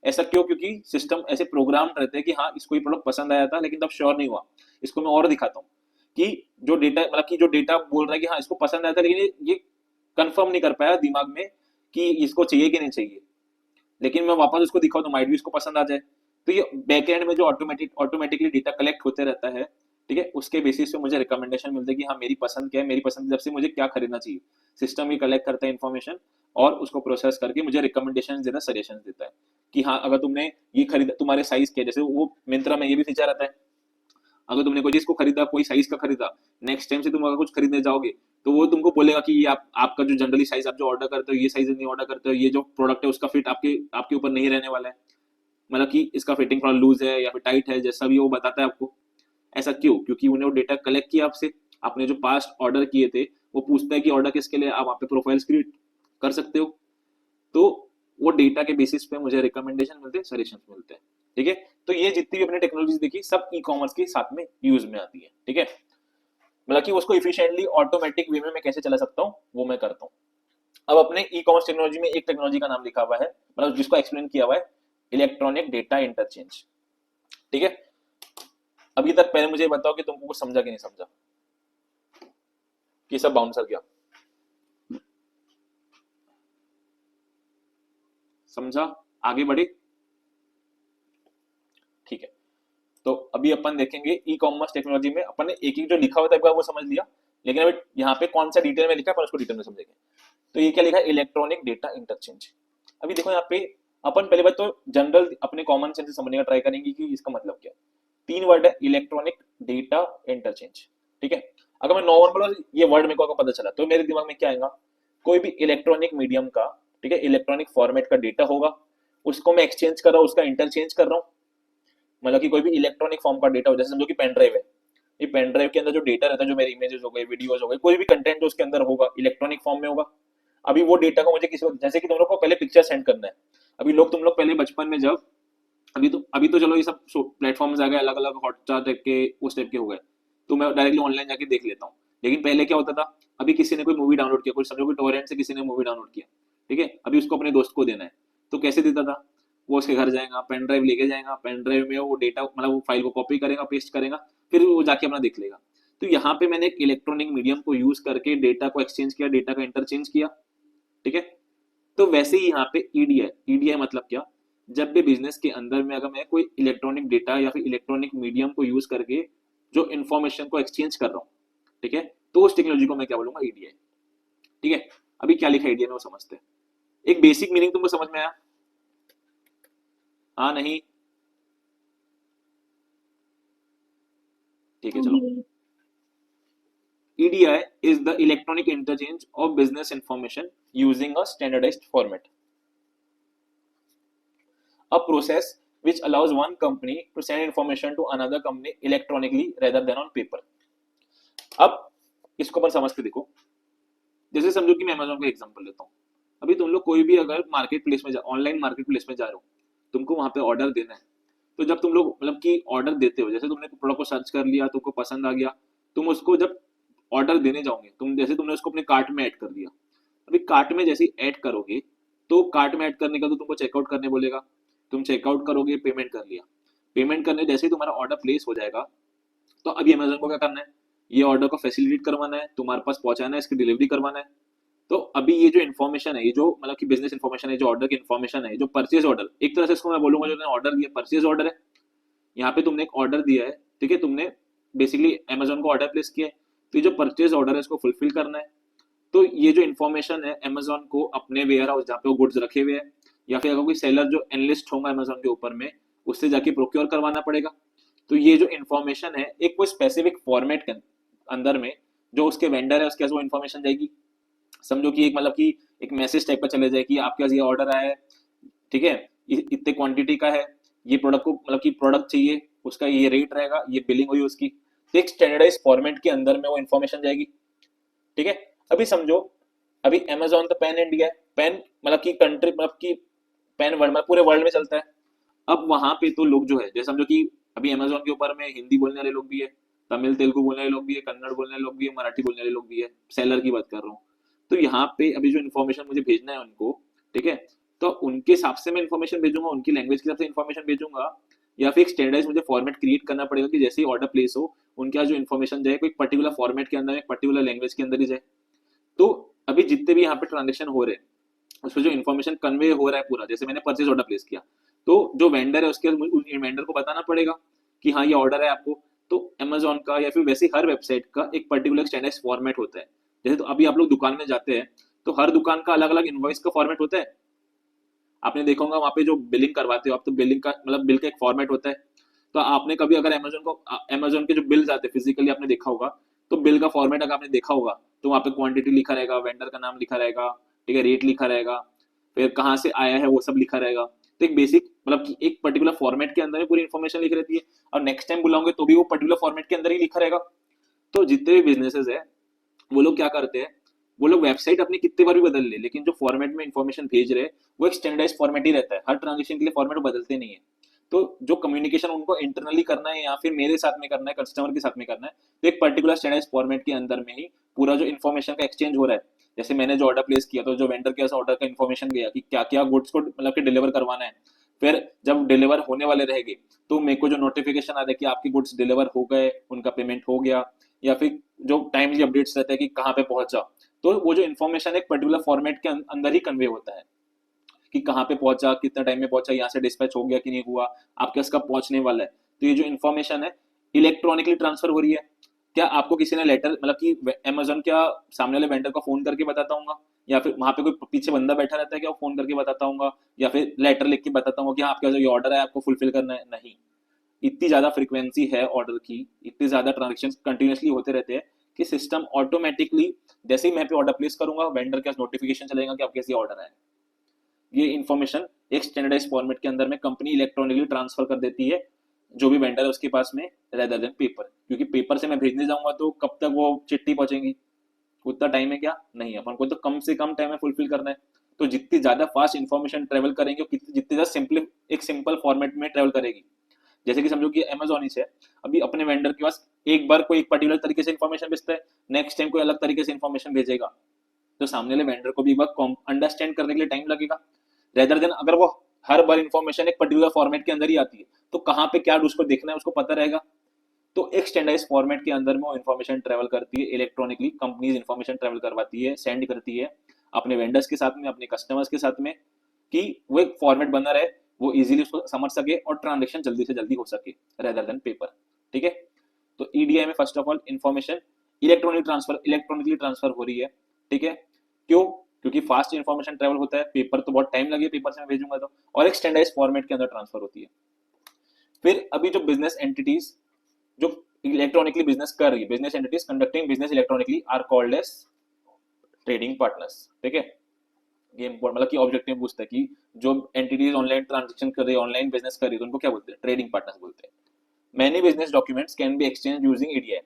ऐसा क्यों? क्योंकि सिस्टम ऐसे प्रोग्राम रहते हैं कि हाँ इसको ये प्रोडक्ट पसंद आया था, लेकिन तब श्योर नहीं हुआ, इसको मैं और दिखाता हूँ कि जो डेटा मतलब कि जो डेटा बोल रहा है कि हाँ इसको पसंद आया था, लेकिन ये कंफर्म नहीं कर पाया दिमाग में कि इसको चाहिए कि नहीं चाहिए, लेकिन मैं वापस उसको दिखाऊं तो माइट भी इसको पसंद आ जाए। तो ये बैक एंड में जो ऑटोमेटिकली डेटा कलेक्ट होते रहता है, ठीक है, उसके बेसिस पे मुझे रिकमेंडेशन मिलते हैं कि हाँ मेरी पसंद क्या है, मेरी पसंद जब से मुझे क्या खरीदना चाहिए, सिस्टम ही कलेक्ट करता है इन्फॉर्मेशन और उसको प्रोसेस करके मुझे रिकमेंडेशन देता है, सजेशन देता है कि हाँ अगर तुमने ये खरीदा, तुम्हारे साइज क्या, जैसे वो मिंत्रा में ये भी फीचर आता है, अगर तुमने कोई चीज को खरीदा, कोई साइज का खरीदा, नेक्स्ट टाइम से तुम अगर कुछ खरीदने जाओगे तो वो तुमको बोलेगा कि ये आपका जो जनरली साइज आप जो ऑर्डर करते हो, ये साइज नहीं ऑर्डर करते हो, ये जो प्रोडक्ट है उसका फिट आपके आपके ऊपर नहीं रहने वाला है, मतलब कि इसका फिटिंग थोड़ा लूज है या फिर टाइट है, जैसा भी वो बताता है आपको। ऐसा क्यों? क्योंकि उन्हें वो डेटा कलेक्ट किया आपसे, आपने जो पास्ट ऑर्डर किए थे, वो पूछता है कि ऑर्डर किसके लिए, आप वहाँ पे प्रोफाइल्स क्रिएट कर सकते हो। तो वो डेटा के बेसिस पे मुझे रिकमेंडेशन मिलते हैं, सजेशन मिलते हैं, ठीक है। तो ये जितनी भी अपने टेक्नोलॉजी देखी सब ई कॉमर्स के साथ में यूज में आती है, ठीक है, मतलब कि उसको इफिशिएंटली ऑटोमेटिक वे में मैं कैसे चला सकता हूँ वो मैं करता हूँ। अब अपने ई कॉमर्स टेक्नोलॉजी में एक टेक्नोलॉजी का नाम लिखा हुआ है, मतलब जिसको एक्सप्लेन किया हुआ है, इलेक्ट्रॉनिक डेटा इंटरचेंज, ठीक है। अभी तक पहले मुझे बताओ कि तुमको कुछ समझा कि नहीं समझा, कि सब बाउंसर क्या समझा, आगे बढ़े, ठीक है। तो अभी अपन देखेंगे ई कॉमर्स टेक्नोलॉजी में अपन ने एक एक जो लिखा होता है वो समझ लिया, लेकिन अभी यहाँ पे कौन सा डिटेल में लिखा है अपन उसको डिटेल में समझेंगे। तो ये क्या लिखा है, इलेक्ट्रॉनिक डेटा इंटरचेंज। अभी देखो यहाँ पे अपन पहले बात तो जनरल अपने कॉमन सेंस से समझने का ट्राई करेंगे कि इसका मतलब क्या है। तीन वर्ड है, इलेक्ट्रॉनिक डेटा इंटरचेंज, ठीक है। अगर मैं नॉर्मल ये वर्ड मेरे को अगर पता चला तो मेरे दिमाग में क्या आएगा, कोई भी इलेक्ट्रॉनिक मीडियम का, ठीक है, इलेक्ट्रॉनिक फॉर्मेट का डेटा होगा, उसको मैं एक्सचेंज कर रहा हूँ, उसका इंटरचेंज कर रहा हूँ, मतलब कि कोई भी इलेक्ट्रॉनिक फॉर्म का डेटा हो, जैसे समझो कि पेन ड्राइव है, ये पेन ड्राइव के अंदर जो डेटा रहता है, जो मेरे इमेजेस हो गए, वीडियोस हो गए, कोई भी कंटेंट जो उसके अंदर होगा इलेक्ट्रॉनिक फॉर्म में होगा। अभी वो डेटा को मुझे किसी को, जैसे कि तुम लोग को पहले पिक्चर सेंड करना है, अभी लोग तुम लोग पहले बचपन में जब, अभी तो चलो ये सब प्लेटफॉर्म्स आ गए, अलग अलग हॉटस्टार टाइप के उस टाइप के हो गए, तो मैं डायरेक्टली ऑनलाइन जाके देख लेता हूँ। लेकिन पहले क्या होता था, अभी किसी ने कोई मूवी डाउनलोड किया, कुछ समझो कि टोरेंट से किसी ने मूवी डाउनलोड किया, ठीक है, अभी उसको अपने दोस्त को देना है, तो कैसे देता था, वो उसके घर जाएगा, पेन ड्राइव लेके जाएगा, पेन ड्राइव में वो डेटा मतलब वो फाइल को कॉपी करेगा, पेस्ट करेगा, फिर वो जाके अपना देख लेगा। तो यहाँ पे मैंने एक इलेक्ट्रॉनिक मीडियम को यूज करके डेटा को एक्सचेंज किया, डेटा का इंटरचेंज किया, ठीक है। तो वैसे ही यहाँ पे ईडीआई, ईडीआई मतलब क्या, जब भी बिजनेस के अंदर में अगर मैं कोई इलेक्ट्रॉनिक डेटा या फिर इलेक्ट्रॉनिक मीडियम को यूज करके जो इन्फॉर्मेशन को एक्सचेंज कर रहा हूँ, ठीक है, तो उस टेक्नोलॉजी को मैं क्या बोलूंगा, ईडीआई, ठीक है। अभी क्या लिखा है ईडीआई में वो समझते हैं, एक बेसिक मीनिंग तुमको समझ में आया, हाँ नहीं, ठीक है चलो। EDI is the electronic interchange of business information using a standardized format. A process which allows one company to send information to another company electronically rather than on paper. अब इसको अपन समझ के देखो, जैसे समझो कि मैं अमेजोन का एग्जांपल लेता हूँ। अभी तुम लोग कोई भी अगर मार्केट प्लेस में ऑनलाइन मार्केट प्लेस में जा रहे हो, तुमको वहां पे ऑर्डर देना है, तो जब तुम लोग मतलब कि ऑर्डर देते हो, जैसे तुमने प्रोडक्ट को सर्च कर लिया, तुमको पसंद आ गया, तुम उसको जब ऑर्डर देने जाओगे, तुम जैसे तुमने उसको अपने कार्ट में ऐड कर दिया, अभी कार्ट में जैसे ऐड करोगे, तो कार्ट में ऐड करने का तो तुमको चेकआउट करने बोलेगा, तुम चेकआउट करोगे, पेमेंट कर लिया, पेमेंट करने जैसे ही तुम्हारा ऑर्डर प्लेस हो जाएगा, तो अभी अमेजोन को क्या करना है, ये ऑर्डर को फैसिलिटेट करवाना है, तुम्हारे पास पहुंचाना है, इसकी डिलीवरी करवाना है। तो अभी ये जो इन्फॉर्मेशन है, ये जो मतलब कि बिजनेस इन्फॉर्मेशन है, जो ऑर्डर की इन्फॉर्मेशन है, जो परचेज ऑर्डर, एक तरह से इसको मैं बोलूंगा जो ऑर्डर दिया परचेज ऑर्डर है, यहाँ पे तुमने एक ऑर्डर दिया है, ठीक है, तुमने बेसिकली अमेजोन को ऑर्डर प्लेस किया है, तो ये जो परचेज ऑर्डर है इसको फुलफिल करना है। तो ये जो इन्फॉर्मेशन है अमेजोन को अपने वेयर हाउस जहाँ पे वो गुड्स रखे हुए हैं, या फिर अगर कोई सेलर जो एनलिस्ट होगा अमेजोन के ऊपर में, उससे जाके प्रोक्योर करवाना पड़ेगा। तो ये जो इन्फॉर्मेशन है एक कोई स्पेसिफिक फॉर्मेट के अंदर में, जो उसके वेंडर है उसके पास वो इन्फॉर्मेशन जाएगी, समझो कि एक मतलब कि एक मैसेज टाइप का चले जाए कि आपके पास ये ऑर्डर आया है, ठीक है, इतने क्वांटिटी का है, ये प्रोडक्ट को मतलब कि प्रोडक्ट चाहिए, उसका ये रेट रहेगा, ये बिलिंग हुई उसकी, तो एक स्टैंडर्डाइज फॉर्मेट के अंदर में वो इन्फॉर्मेशन जाएगी, ठीक है। अभी समझो, अभी अमेजोन तो पैन इंडिया है, पैन मतलब कि कंट्री मतलब कि पैन वर्ल्ड में पूरे वर्ल्ड में चलता है। अब वहां पे तो लोग जो है, जैसे समझो कि अभी अमेजोन के ऊपर में हिंदी बोलने वाले लोग भी है, तमिल तेलुगु बोलने वाले लोग भी है, कन्नड़ बोलने वाले लोग भी है, मराठी बोलने वाले लोग भी है, सेलर की बात कर रहा हूँ। तो यहाँ पे अभी जो इन्फॉर्मेशन मुझे भेजना है उनको, ठीक है, तो उनके हिसाब से मैं इन्फॉर्मेशन भेजूंगा, उनकी लैंग्वेज के हिसाब से इन्फॉर्मेशन भेजूंगा, या फिर एक स्टैंडर्डाइज मुझे फॉर्मेट क्रिएट करना पड़ेगा कि जैसे ही ऑर्डर प्लेस हो उनके यहाँ जो इन्फॉर्मेशन जाए कोई पर्टिकुलर फॉर्मेट के अंदर, एक पर्टिकुलर लैंग्वेज के अंदर ही जाए। तो अभी जितने भी यहाँ पे ट्रांजेक्शन हो रहे हैं उसमें जो इन्फॉर्मेशन कन्वे हो रहा है पूरा, जैसे मैंने परचेज ऑर्डर प्लेस किया, तो जो वेंडर है उसके वेंडर को बताना पड़ेगा कि हाँ ये ऑर्डर है आपको। तो अमेजोन का या फिर वैसे हर वेबसाइट का एक पर्टिकुलर स्टैंडर्ड फॉर्मेट होता है। जैसे तो अभी आप लोग दुकान में जाते हैं तो हर दुकान का अलग अलग इनवॉइस का फॉर्मेट होता है। आपने देखा होगा वहाँ पे जो बिलिंग करवाते हो आप, तो बिलिंग का मतलब बिल का एक फॉर्मेट होता है। तो आपने कभी अगर अमेजोन के जो बिल्स आते हैं फिजिकली आपने देखा होगा, तो बिल का फॉर्मेट अगर आपने देखा होगा तो वहाँ पे क्वांटिटी लिखा रहेगा, वेंडर का नाम लिखा रहेगा, ठीक है, रेट लिखा रहेगा, फिर कहाँ से आया है वो सब लिखा रहेगा। तो एक बेसिक मतलब कि एक पर्टिकुलर फॉर्मेट के अंदर ही पूरी इन्फॉर्मेशन लिखी रहती है, और नेक्स्ट टाइम बुलाओगे तो भी वो पर्टिकुलर फॉर्मेट के अंदर ही लिखा रहेगा। तो जितने भी बिजनेसेस है वो लोग क्या करते हैं, वो लोग वेबसाइट अपनी कितने बार भी बदल ले, लेकिन जो फॉर्मेट में इन्फॉर्मेशन भेज रहे हैं वो एक स्टैंडर्डाइज फॉर्मेट ही रहता है, हर ट्रांजेक्शन के लिए फॉर्मेट बदलते नहीं है। तो जो कम्युनिकेशन उनको इंटरनली करना है या फिर मेरे साथ में करना है, कस्टमर के साथ में करना है, तो एक पर्टिकुलर स्टैंडर्डाइज फॉर्मेट के अंदर में ही पूरा जो इन्फॉर्मेशन का एक्सचेंज हो रहा है। जैसे मैंने जो ऑर्डर प्लेस किया तो जो वेंडर के ऑर्डर का इन्फॉर्मेशन गया कि क्या क्या गुड्स को मतलब कि डिलीवर करवाना है, फिर जब डिलीवर होने वाले रहेंगे तो मेरे को जो नोटिफिकेशन आ रहा है कि आपके गुड्स डिलीवर हो गए, उनका पेमेंट हो गया, या फिर जो टाइमली अपडेट्स रहते हैं कि कहाँ पे पहुंचा। तो वो जो इन्फॉर्मेशन एक पर्टिकुलर फॉर्मेट के अंदर ही कन्वे होता है कि कहाँ पे पहुंचा, कितना टाइम में पहुंचा, यहाँ से डिस्पैच हो गया कि नहीं हुआ, आपके पास कब पहुंचने वाला है। तो ये जो इन्फॉर्मेशन है इलेक्ट्रॉनिकली ट्रांसफर हो रही है। क्या आपको किसी ने लेटर मतलब कि अमेजोन क्या सामने वाले वेंडर को फोन करके बताता हूँ, या फिर वहां पे कोई पीछे बंदा बैठा रहता है क्या वो फोन करके बताता हूँ, या फिर लेटर लिख के बताता हूँ कि हाँ आपका जो ये ऑर्डर है आपको फुलफिल करना है? नहीं। इतनी ज्यादा फ्रीक्वेंसी है ऑर्डर की, इतने ज्यादा ट्रांजेक्शन कंटिन्यूसली होते रहते हैं कि सिस्टम ऑटोमेटिकली जैसे ही मैं पे ऑर्डर प्लेस करूंगा वेंडर के नोटिफिकेशन चलेगा कि आपके कैसे ऑर्डर है। ये इन्फॉर्मेशन एक स्टैंडर्डाइज फॉर्मेट के अंदर में कंपनी इलेक्ट्रॉनिकली ट्रांसफर कर देती है जो भी वेंडर है उसके पास में, रेदर देन पेपर। क्योंकि पेपर से मैं भेजने जाऊंगा तो कब तक वो चिट्ठी पहुंचेगी, उतना टाइम है क्या? नहीं, अपन को तो कम से कम टाइम में फुलफिल करना है। तो जितनी ज्यादा फास्ट इन्फॉर्मेशन ट्रेवल करेंगे जितनी ज्यादा सिंपल एक सिंपल फॉर्मेट में ट्रेवल करेगी। जैसे कि समझो कि अमेजोन ही से अभी अपने वेंडर के पास एक बार कोई एक पर्टिकुलर तरीके से इन्फॉर्मेशन भेजता है, नेक्स्ट टाइम कोई अलग तरीके से इन्फॉर्मेशन भेजेगा, तो सामने वाले वेंडर को भी एक बार अंडरस्टैंड करने के लिए टाइम लगेगा। रेदर देन अगर वो हर बार इन्फॉर्मेशन एक पर्टिकुलर फॉर्मेट के अंदर ही आती है तो कहाँ पे क्या उसको देखना है उसको पता रहेगा। तो एक स्टैंडर्डाइज फॉर्मेट के अंदर में वो इन्फॉर्मेशन ट्रेवल करती है इलेक्ट्रॉनिकली, कंपनीज इन्फॉर्मेशन ट्रेवल करवाती है, सेंड करती है अपने वेंडर्स के साथ में, अपने कस्टमर्स के साथ में, कि वो एक फॉर्मेट बना रहे, वो इजीली उसको समझ सके और ट्रांजेक्शन जल्दी से जल्दी हो सके रेदर देन पेपर। ठीक है, तो ईडीआई में first of all information electronically transfer हो रही है। ठीक है, क्यों? क्योंकि फास्ट इन्फॉर्मेशन ट्रेवल होता है, पेपर तो बहुत टाइम लगे पेपर से मैं भेजूंगा तो, और एक स्टैंडर्डाइज फॉर्मेट के अंदर ट्रांसफर होती है। फिर अभी जो बिजनेस एंटिटीज जो इलेक्ट्रॉनिकली बिजनेस कर रही है, business entities conducting business electronically are called as trading partners. ठीक है, ये मतलब कि ऑब्जेक्टिव पूछता है कि जो एंटिटीज ऑनलाइन ट्रांजेक्शन कर रही है, ऑनलाइन बिजनेस कर रही है, तो उनको क्या बोलते हैं? ट्रेडिंग पार्टनर्स बोलते हैं। Many business documents can be exchange using EDI.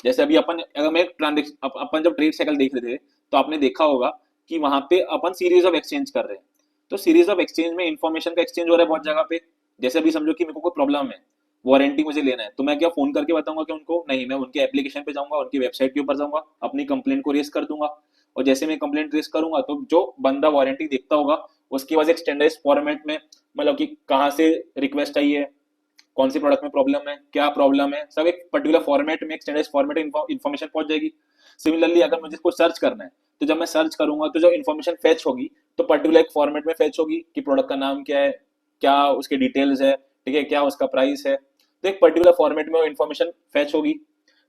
जैसे अभी अपन अगर मैं ट्रांजेक्शन अपन जब ट्रेड साइकिल देख रहे थे तो आपने देखा होगा कि वहां पे अपन सीरीज ऑफ एक्सचेंज कर रहे हैं। तो सीरीज ऑफ एक्सचेंज में इन्फॉर्मेशन का एक्सचेंज हो रहा है बहुत जगह पे। जैसे अभी समझो कि मेरे को कोई प्रॉब्लम है, वारंटी मुझे लेना है, तो मैं क्या फोन करके बताऊंगा कि उनको? नहीं, मैं उनके एप्लीकेशन पे जाऊंगा, उनकी वेबसाइट के ऊपर जाऊंगा, अपनी कंप्लेंट को रेस कर दूंगा, और जैसे मैं कंप्लेंट रेस करूंगा तो जो बंदा वारंटी देखता होगा उसके बाद एक स्टैंडर्डाइज फॉर्मेट में मतलब कि कहाँ से रिक्वेस्ट आई है, कौन सी प्रोडक्ट में प्रॉब्लम है, क्या प्रॉब्लम है, सब एक पर्टिकुलर फॉर्मेट में, एक स्टैंडर्डाइज फॉर्मेट में इन्फॉर्मेशन पहुंच जाएगी। सिमिलरली अगर मुझे इसको सर्च करना है तो जब मैं सर्च करूंगा तो जो इन्फॉर्मेशन फेच होगी तो पर्टिकुलर एक फॉर्मेट में फेच होगी कि प्रोडक्ट का नाम क्या है, क्या उसके डिटेल्स है, ठीक है, क्या उसका प्राइस है, तो एक पर्टिकुलर फॉर्मेट में वो इन्फॉर्मेशन फेच होगी।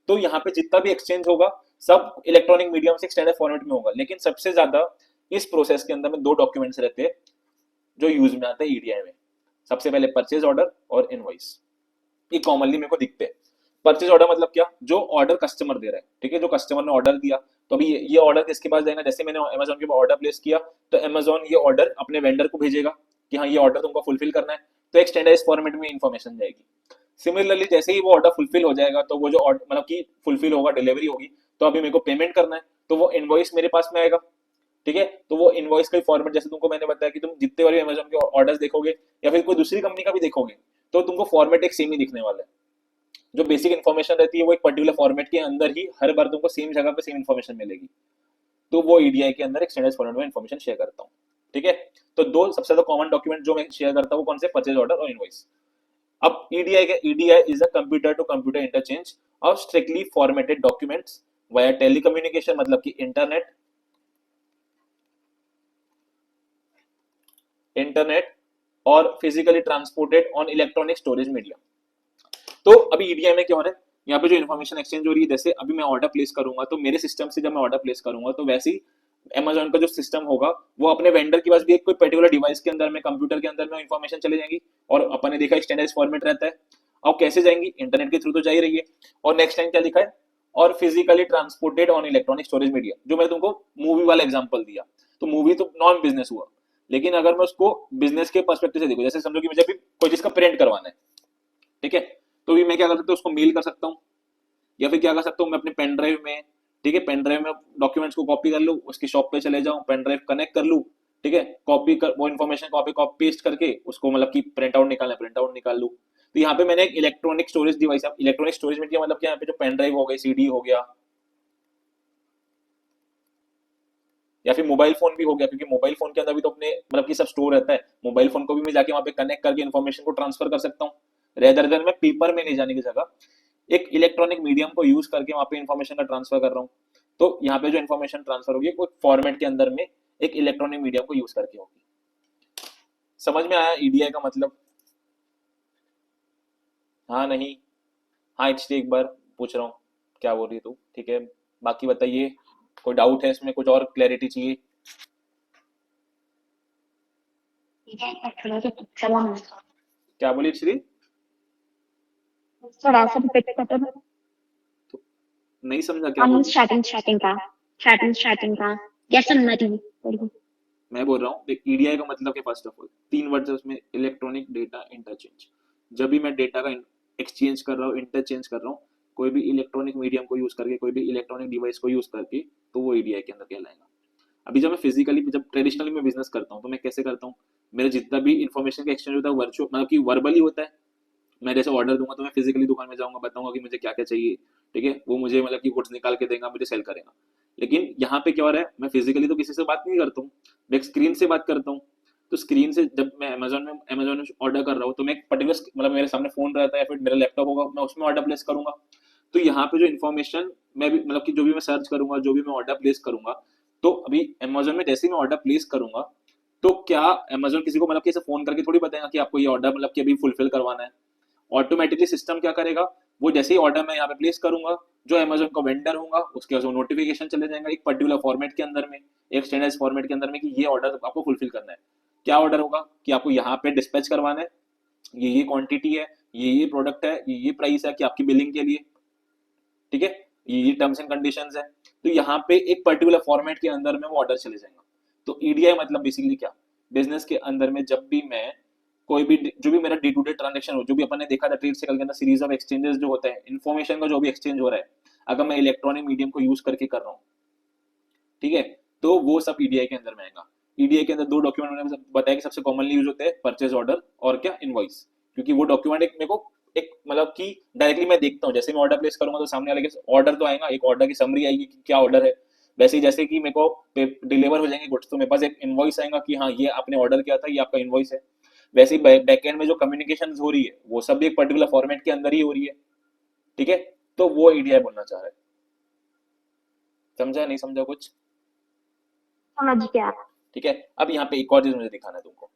तो यहाँ पे जितना भी एक्सचेंज होगा सब इलेक्ट्रॉनिक मीडियम से स्टैंडर्ड फॉर्मेट में होगा, लेकिन सबसे ज्यादा इस प्रोसेस के अंदर में दो डॉक्यूमेंट्स रहते हैं जो यूज में आते हैं ईडीआई में। सबसे पहले परचेज ऑर्डर और इनवॉइस, ये कॉमनली मेरे को दिखते हैं। परचेज ऑर्डर मतलब क्या? जो ऑर्डर कस्टमर दे रहा है, ठीक है, जो कस्टमर ने ऑर्डर दिया, तो अभी ये ऑर्डर किसके पास जाएगा? जैसे मैंने अमेजोन के ऊपर ऑर्डर प्लेस किया तो अमेजोन ये ऑर्डर अपने वेंडर को भेजेगा कि हाँ ये ऑर्डर तुमको फुलफिल करना है, तो एक स्टैंडर्डाइज फॉर्मेट में इन्फॉर्मेशन जाएगी। सिमिलरली जैसे ही वो ऑर्डर फुलफिल हो जाएगा तो वो जो मतलब कि फुलफिल होगा, डिलीवरी होगी, तो अभी मेरे को पेमेंट करना है, तो वो इनवॉइस मेरे पास में आएगा। ठीक है। तो वो इनवॉइस का फॉर्मेट, जैसे तुमको मैंने बताया कि तुम जितने बार अमेजोन के ऑर्डर्स देखोगे या फिर कोई दूसरी कंपनी का भी देखोगे तो तुमको फॉर्मेट एक सेम ही दिखने वाला है। जो बेसिक इन्फॉर्मेशन रहती है वो एक पर्टिकुलर फॉर्मेट के अंदर ही हर बार तुमको सेम जगह पे सेम इन्फॉर्मेशन मिलेगी। तो वो ईडीआई के अंदर एक स्टैंडर्ड फॉर्मेट में इन्फॉर्मेशन शेयर करता हूँ। ठीक है। तो दो सबसे ज्यादा कॉमन डॉक्यूमेंट जो मैं शेयर करता हूँ कौन से, परचेज ऑर्डर और इनवॉइस। अब ईडीआई के, EDI is a computer to computer interchange of strictly formatted documents via telecommunication, मतलब कि इंटरनेट और physically transported on electronic storage media. तो अभी ईडीआई में क्या हो रहा है, यहाँ पे जो इन्फॉर्मेशन एक्सचेंज हो रही है, जैसे अभी मैं ऑर्डर प्लेस करूंगा तो मेरे सिस्टम से जब मैं ऑर्डर प्लेस करूंगा तो वैसे ही अमेजोन का जो सिस्टम होगा वो अपने वेंडर के पास भी एक कोई पर्टिकुलर डिवाइस के अंदर में, कंप्यूटर के अंदर में इन्फॉर्मेशन चले जाएंगी। और अपन ने देखा स्टैंडर्ड फॉर्मेट रहता है। अब कैसे जाएंगी, इंटरनेट के थ्रू तो जा ही रही है। और नेक्स्ट टाइम क्या लिखा है, और physically transported on electronic storage media, जो मैंने तुमको मूवी वाला एग्जांपल दिया। तो मूवी तो नॉन बिजनेस हुआ, लेकिन अगर मैं उसको बिजनेस के पर्सपेक्टिव से देखूं, जैसे समझो कि मुझे भी कोई चीज का प्रिंट करवाना है, ठीक है, तो भी मैं क्या कर सकता हूँ, उसको मेल कर सकता हूँ या फिर क्या कर सकता हूँ मैं अपने पेन ड्राइव में, ठीक है, पेन ड्राइव में डॉक्यूमेंट्स को कॉपी कर लूँ, उसकी शॉप पे चले जाऊँ, पेन ड्राइव कनेक्ट कर लूँ, ठीक है, कॉपी कर वो इन्फॉर्मेशन कॉपी कॉपी पेस्ट करके उसको मतलब कि प्रिंट आउट निकालना, प्रिंट आउट निकाल लूँ। तो यहाँ पे मैंने एक electronic storage device, electronic storage में क्या मतलब कि यहाँ पे जो पेन ड्राइव हो गई, सीडी हो गया या फिर मोबाइल फोन भी हो गया, क्योंकि मोबाइल फोन के अंदर भी तो अपने मतलब कि सब स्टोर रहता है, मोबाइल फोन को भी मैं जाके वहां पे कनेक्ट करके इन्फॉर्मेशन को ट्रांसफर कर सकता हूँ, रेदर देन मैं पेपर में ले जाने की जगह एक इलेक्ट्रॉनिक मीडियम को यूज करके वहां पे इन्फॉर्मेशन का ट्रांसफर कर रहा हूँ। तो यहाँ पे जो इन्फॉर्मेशन ट्रांसफर होगी वो फॉर्मेट के अंदर में एक इलेक्ट्रॉनिक मीडियम को यूज करके होगी। समझ में आया ईडीआई का मतलब? हाँ नहीं? हाँ इट्स एक बार पूछ रहा हूँ, क्या बोल रही है तू? ठीक है, बाकी बताइए, कोई डाउट है इसमें, कुछ और क्लैरिटी चाहिए? थोड़ा सा चला क्या बोली श्री? थोड़ा सा रिपीट करते हैं। तो नहीं समझा क्या बोल रही? स्टार्टिंग स्टार्टिंग का या समरी पढ़ो। मैं बोल रहा हूँ देख, ईडीआई का मतलब है फर्स्ट ऑफ ऑल तीन वर्ड है उसमें, इलेक्ट्रॉनिक डेटा इंटरचेंज। जब भी मैं डेटा का एक्सचेंज कर रहा हूँ, इंटरचेंज कर रहा हूँ, कोई भी इलेक्ट्रॉनिक मीडियम को यूज करके, कोई भी इलेक्ट्रॉनिक डिवाइस को यूज करके, तो वो ईडीआई के अंदर कहलाएगा। अभी जब मैं फिजिकली, जब ट्रेडिशनली मैं बिजनेस करता हूँ तो मैं कैसे करता हूँ, मेरा जितना भी इन्फॉर्मेशन का एक्सचेंज होता है वर्चुअल मतलब कि वर्बली होता है। मैं जैसे ऑर्डर दूंगा तो मैं फिजिकली दुकान में जाऊंगा, बताऊंगा कि मुझे क्या क्या चाहिए, ठीक है, वो मुझे मतलब कि गुड्स निकाल के देगा, मुझे सेल करेगा। लेकिन यहाँ पे क्या हो रहा है, मैं फिजिकली तो किसी से बात नहीं करता हूँ, मैं एक स्क्रीन से बात करता हूँ। तो स्क्रीन से जब मैं अमेजोन में ऑर्डर कर रहा हूँ तो मैं एक पर्टिकुलर मतलब मेरे सामने फोन रहता है या फिर मेरा लैपटॉप होगा, मैं उसमें ऑर्डर प्लेस करूंगा। तो यहाँ पे जो इन्फॉर्मेशन मैं भी मतलब कि जो भी मैं सर्च करूंगा, जो भी मैं ऑर्डर प्लेस करूंगा, तो अभी अमेजोन में जैसे ही मैं ऑर्डर प्लेस करूंगा तो क्या अमेजोन किसी को मतलब कि ऐसे फोन करके थोड़ी बताएगा कि आपको ये ऑर्डर मतलब कि अभी फुलफिल करवाना है। ऑटोमेटिकली सिस्टम क्या करेगा, वो जैसे ही ऑर्डर मैं यहाँ पे प्लेस करूंगा, जो अमेजोन का वेंडर होगा उसके पास नोटिफिकेशन चले जाएगा एक पर्टिकुलर फॉर्मेट के अंदर में, एक स्टैंडर्ड फॉर्मेट के अंदर में कि ये ऑर्डर आपको फुलफिल करना है। क्या ऑर्डर होगा कि आपको यहाँ पे डिस्पैच करवाना है, ये क्वांटिटी है, ये प्रोडक्ट है, ये प्राइस है कि आपकी बिलिंग के लिए, ठीक है, ये टर्म्स एंड कंडीशंस है। तो यहाँ पे एक पर्टिकुलर फॉर्मेट के अंदर में वो ऑर्डर चले जाएगा। तो ईडीआई मतलब बेसिकली क्या, बिजनेस के अंदर में जब भी मैं कोई भी जो भी मेरा डे टू डे ट्रांजेक्शन हो, जो भी अपन ने देखा था ट्रेड साइकिल के अंदर सीरीज ऑफ एक्सचेंजेस जो होते हैं, इन्फॉर्मेशन का जो भी एक्सचेंज हो रहा है, अगर मैं इलेक्ट्रॉनिक मीडियम को यूज करके कर रहा हूँ, ठीक है, तो वो सब ईडीआई के अंदर में आएगा। ईडीआई के अंदर दो डॉक्यूमेंट मैंने बताया कि सबसे कॉमनली यूज होते हैं, परचेज ऑर्डर और क्या, इनवॉइस। क्योंकि वो डॉक्यूमेंट एक मेरे को एक मतलब कि डायरेक्टली मैं देखता हूँ, जैसे मैं ऑर्डर प्लेस करूंगा तो सामने वाले के ऑर्डर तो आएगा, एक ऑर्डर की समरी आएगी कि क्या ऑर्डर है। वैसे ही जैसे कि मेरे को डिलीवर हो जाएंगे गुड्स तो मेरे पास एक इनवॉइस आएगा कि हाँ ये आपने ऑर्डर किया था, ये आपका इनवॉइस है। वैसे ही बैकएंड में जो कम्युनिकेशन हो रही है वो सब भी एक पर्टिकुलर फॉर्मेट के अंदर ही हो रही है, ठीक है। तो वो ईडीआई बोलना चाह रहा है। समझा नहीं समझा कुछ? समझ गया। ठीक है। अब यहाँ पे एक और चीज मुझे दिखाना है तुमको,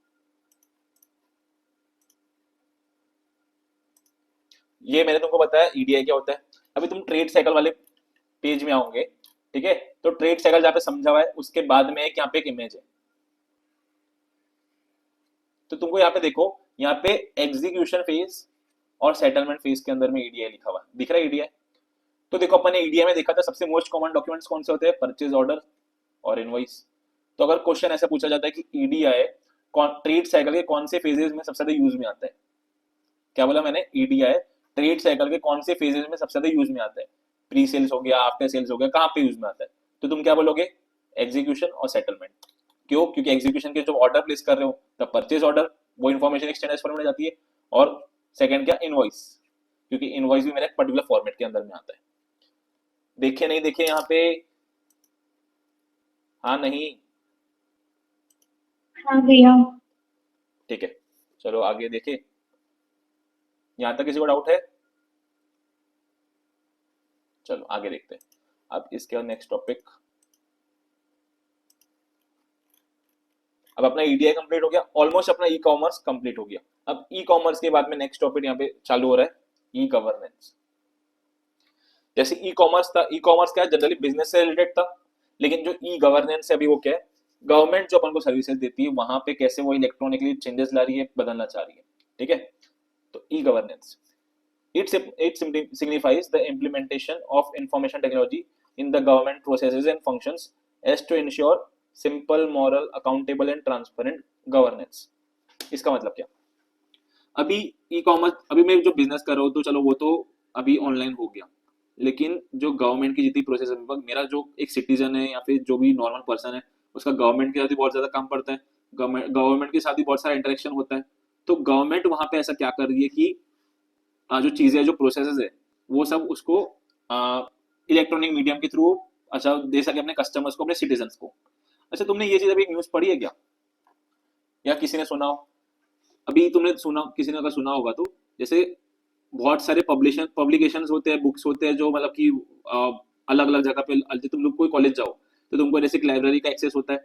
ये मैंने तुमको बताया ईडीआई क्या होता है। अभी तुम ट्रेड साइकिल वाले पेज में आओगे, ठीक है, तो ट्रेड साइकिल जहाँ पे समझा हुआ है उसके बाद में एक यहाँ पे एक इमेज है। तो तुमको यहाँ पे देखो, यहाँ पे एग्जीक्यूशन फेज और सेटलमेंट फेज के अंदर में ईडीआई लिखा हुआ दिख रहा है ईडीआई। तो देखो अपन ने ईडीआई में देखा था सबसे मोस्ट कॉमन डॉक्यूमेंट्स कौन से होते हैं, परचेज ऑर्डर और इनवॉइस। तो अगर क्वेश्चन ऐसा पूछा जाता है कि ईडीआई ट्रेड साइकिल के कौन से फेजेस में सबसे ज्यादा यूज में आता है, क्या बोला मैंने, ईडीआई ट्रेड साइकिल के कौन से फेजेस में सबसे ज्यादा यूज में आता है, प्री सेल्स हो गया, आफ्टर सेल्स हो गया, कहाँ पे यूज में आता है, तो तुम क्या बोलोगे, एग्जीक्यूशन और सेटलमेंट। क्यों? क्योंकि एग्जीक्यूशन के जब ऑर्डर प्लेस कर रहे हो तब परचेज ऑर्डर, वो इन्फॉर्मेशन एक्सचेंज फॉर्मेट में जाती है, और सेकंड क्या, इनवॉइस, क्योंकि इनवॉइस भी मेरा एक पर्टिकुलर फॉर्मेट के अंदर में आता है। देखे नहीं देखे यहाँ पे? हाँ नहीं? हाँ भैया। ठीक है, चलो आगे देखे। यहाँ तक किसी को डाउट है? चलो आगे देखते हैं। अब इसके बाद नेक्स्ट टॉपिक, अब अपना ईडीआई कंप्लीट हो गया, ऑलमोस्ट अपना ई कॉमर्स कंप्लीट हो गया। अब ई कॉमर्स के बाद में नेक्स्ट टॉपिक यहाँ पे चालू हो रहा है, ई गवर्नेंस। जैसे ई कॉमर्स था, ई कॉमर्स क्या है, जनरली बिजनेस से रिलेटेड था, लेकिन जो ई गवर्नेंस है अभी वो क्या है, गवर्नमेंट जो अपन को सर्विसेज देती है वहां पे कैसे वो इलेक्ट्रॉनिकली चेंजेस ला रही है, बदलना चाह रही है। ठीक है, तो e governance it signifies the implementation of information technology in the government processes and functions as to ensure simple, moral, accountable and transparent governance। इसका मतलब क्या? अभी ई कॉमर्स, अभी मैं जो बिजनेस कर रहा हूँ तो चलो वो तो अभी ऑनलाइन हो गया, लेकिन जो गवर्नमेंट की जितनी प्रोसेस है, मेरा जो एक सिटीजन है या फिर जो भी नॉर्मल पर्सन है उसका गवर्नमेंट के साथ ही बहुत ज्यादा काम पड़ता है, गवर्नमेंट के साथ ही बहुत सारा इंटरेक्शन होता है। तो गवर्नमेंट वहां पे ऐसा क्या कर रही है कि जो चीजें, जो प्रोसेसेस है वो सब उसको इलेक्ट्रॉनिक मीडियम के थ्रू अच्छा दे सके अपने कस्टमर्स को, अपने सिटीजन्स को। अच्छा, तुमने ये चीज अभी न्यूज पढ़ी है क्या, या किसी ने सुना हो? अभी तुमने सुना, किसी ने अगर सुना होगा तो, जैसे बहुत सारे पब्लिकेशंस होते हैं, बुक्स होते हैं जो मतलब कि अलग अलग जगह पे, तुम लोग कोई कॉलेज जाओ तो तुमको जैसे लाइब्रेरी का एक्सेस होता है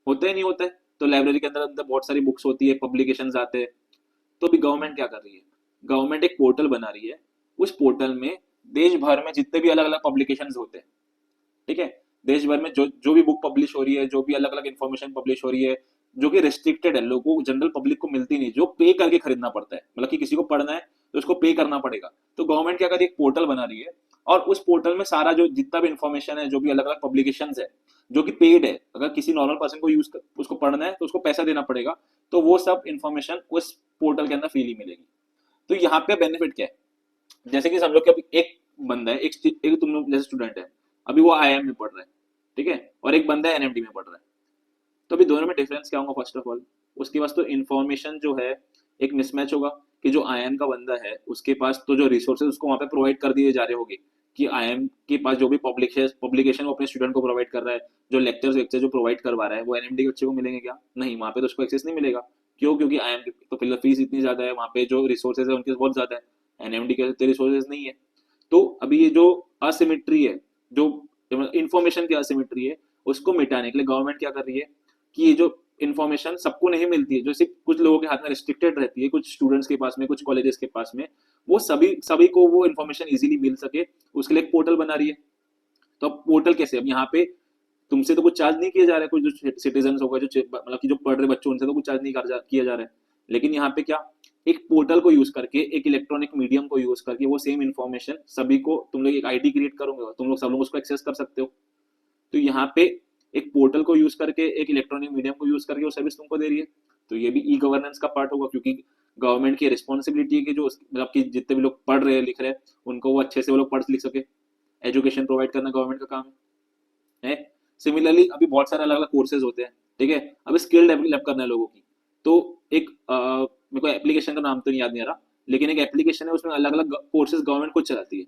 नहीं होता है, तो लाइब्रेरी के अंदर अंदर बहुत सारी बुक्स होती है, पब्लिकेशंस आते हैं। तो अभी गवर्नमेंट क्या कर रही है, गवर्नमेंट एक पोर्टल बना रही है, उस पोर्टल में देश भर में जितने भी अलग अलग पब्लिकेशंस होते हैं, ठीक है, देश भर में जो भी बुक पब्लिश हो रही है, जो भी अलग अलग इन्फॉर्मेशन पब्लिश हो रही है, जो कि रिस्ट्रिक्टेड है, लोगों जनरल पब्लिक को मिलती नहीं, जो पे करके खरीदना पड़ता है, मतलब कि किसी को पढ़ना है तो उसको पे करना पड़ेगा। तो गवर्नमेंट क्या कर रही है, एक पोर्टल बना रही है, और उस पोर्टल में सारा जो जितना भी इन्फॉर्मेशन है, जो भी अलग अलग पब्लिकेशन है जो कि पेड है, अगर किसी नॉर्मल पर्सन को उसको पढ़ना है तो उसको पैसा देना पड़ेगा, तो वो सब इन्फॉर्मेशन उस पोर्टल के अंदर फ्रीली मिलेगी। तो यहाँ पे बेनिफिट क्या है, जैसे कि समझो कि अभी एक बंदा है, एक तुम लोग जैसे स्टूडेंट है, अभी वो आईआईएम में पढ़ रहा है, ठीक है, और एक बंदा है एनएमडी में पढ़ रहा है, तो अभी दोनों में डिफरेंस क्या होगा? फर्स्ट ऑफ ऑल उसके पास तो इन्फॉर्मेशन जो है एक मिसमैच होगा, कि जो आईएम का बंदा है उसके पास तो जो रिसोर्सेज उसको वहां पे प्रोवाइड कर दिए जा रहे होंगे, कि आईएम के पास जो भी पब्लिकेशन वो अपने स्टूडेंट को प्रोवाइड कर रहा है, जो लेक्चर जो प्रोवाइड करवा रहा है, वो एनएमडी के बच्चे को मिलेंगे क्या? नहीं, वहां पे तो उसको एक्सेस नहीं मिलेगा। क्यों? क्योंकि आईएम की तो फिर फीस इतनी ज्यादा है, वहां पे जो रिसोर्सेज है उनके बहुत ज्यादा है, एनएमडी के रिसोर्सेज नहीं है। तो अभी ये जो असिमेट्री है, जो इंफॉर्मेशन की असिमेट्री है, उसको मिटाने के लिए गवर्नमेंट क्या कर रही है कि ये जो इन्फॉर्मेशन सबको नहीं मिलती है, जो सिर्फ कुछ लोगों के हाथ में रिस्ट्रिक्टेड रहती है, कुछ स्टूडेंट्स के पास में, कुछ कॉलेजेस के पास में, वो सभी सभी को वो इन्फॉर्मेशन इजीली मिल सके, उसके लिए एक पोर्टल बना रही है। तो अब पोर्टल कैसे, अब यहाँ पे तुमसे तो कुछ चार्ज नहीं किया जा रहा है, कुछ जो सिटीजन होगा, जो मतलब कि जो पढ़ रहे बच्चों, उनसे तो कुछ चार्ज नहीं किया जा रहा है, लेकिन यहाँ पे क्या, एक पोर्टल को यूज करके, एक इलेक्ट्रॉनिक मीडियम को यूज करके वो सेम इन्फॉर्मेशन सभी को, तुम लोग एक आईडी क्रिएट करोगे, तुम लोग सब लोग उसको एक्सेस कर सकते हो। तो यहाँ पे एक पोर्टल को यूज करके, एक इलेक्ट्रॉनिक मीडियम को यूज करके वो सर्विस तुमको दे रही है। तो ये भी ई गवर्नेंस का पार्ट होगा, क्योंकि गवर्नमेंट की रिस्पॉन्सिबिलिटी है कि जो मतलब कि जितने भी लोग पढ़ रहे हैं, लिख रहे हैं, उनको वो अच्छे से वो लोग पढ़ लिख सके, एजुकेशन प्रोवाइड करना गवर्नमेंट का काम है। सिमिलरली अभी बहुत सारे अलग अलग कोर्सेज होते हैं, ठीक है, अभी स्किल डेवलप करना है लोगों की, तो एक मेरे को एप्लीकेशन का नाम तो नहीं याद नहीं आ रहा, लेकिन एक एप्लीकेशन है, उसमें अलग अलग कोर्सेज गवर्नमेंट खुद चलाती है,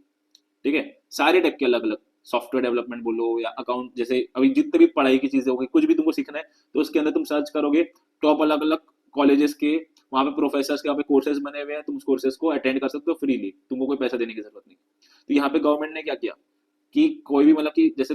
ठीक है, सारे टाइप के अलग अलग, सॉफ्टवेयर डेवलपमेंट बोलो या अकाउंट, जैसे अभी जितने भी पढ़ाई की चीजें होगी, कुछ भी तुमको सीखना है तो उसके अंदर तुम सर्च करोगे, टॉप अलग अलग कॉलेजेस के, वहां पे प्रोफेसर्स के वहाँ पे कोर्सेज बने हुए हैं, तुम उस कोर्सेज को अटेंड कर सकते हो फ्रीली, तुमको कोई पैसा देने की जरूरत नहीं। तो यहाँ पे गवर्नमेंट ने क्या किया कि कोई भी मतलब कि जैसे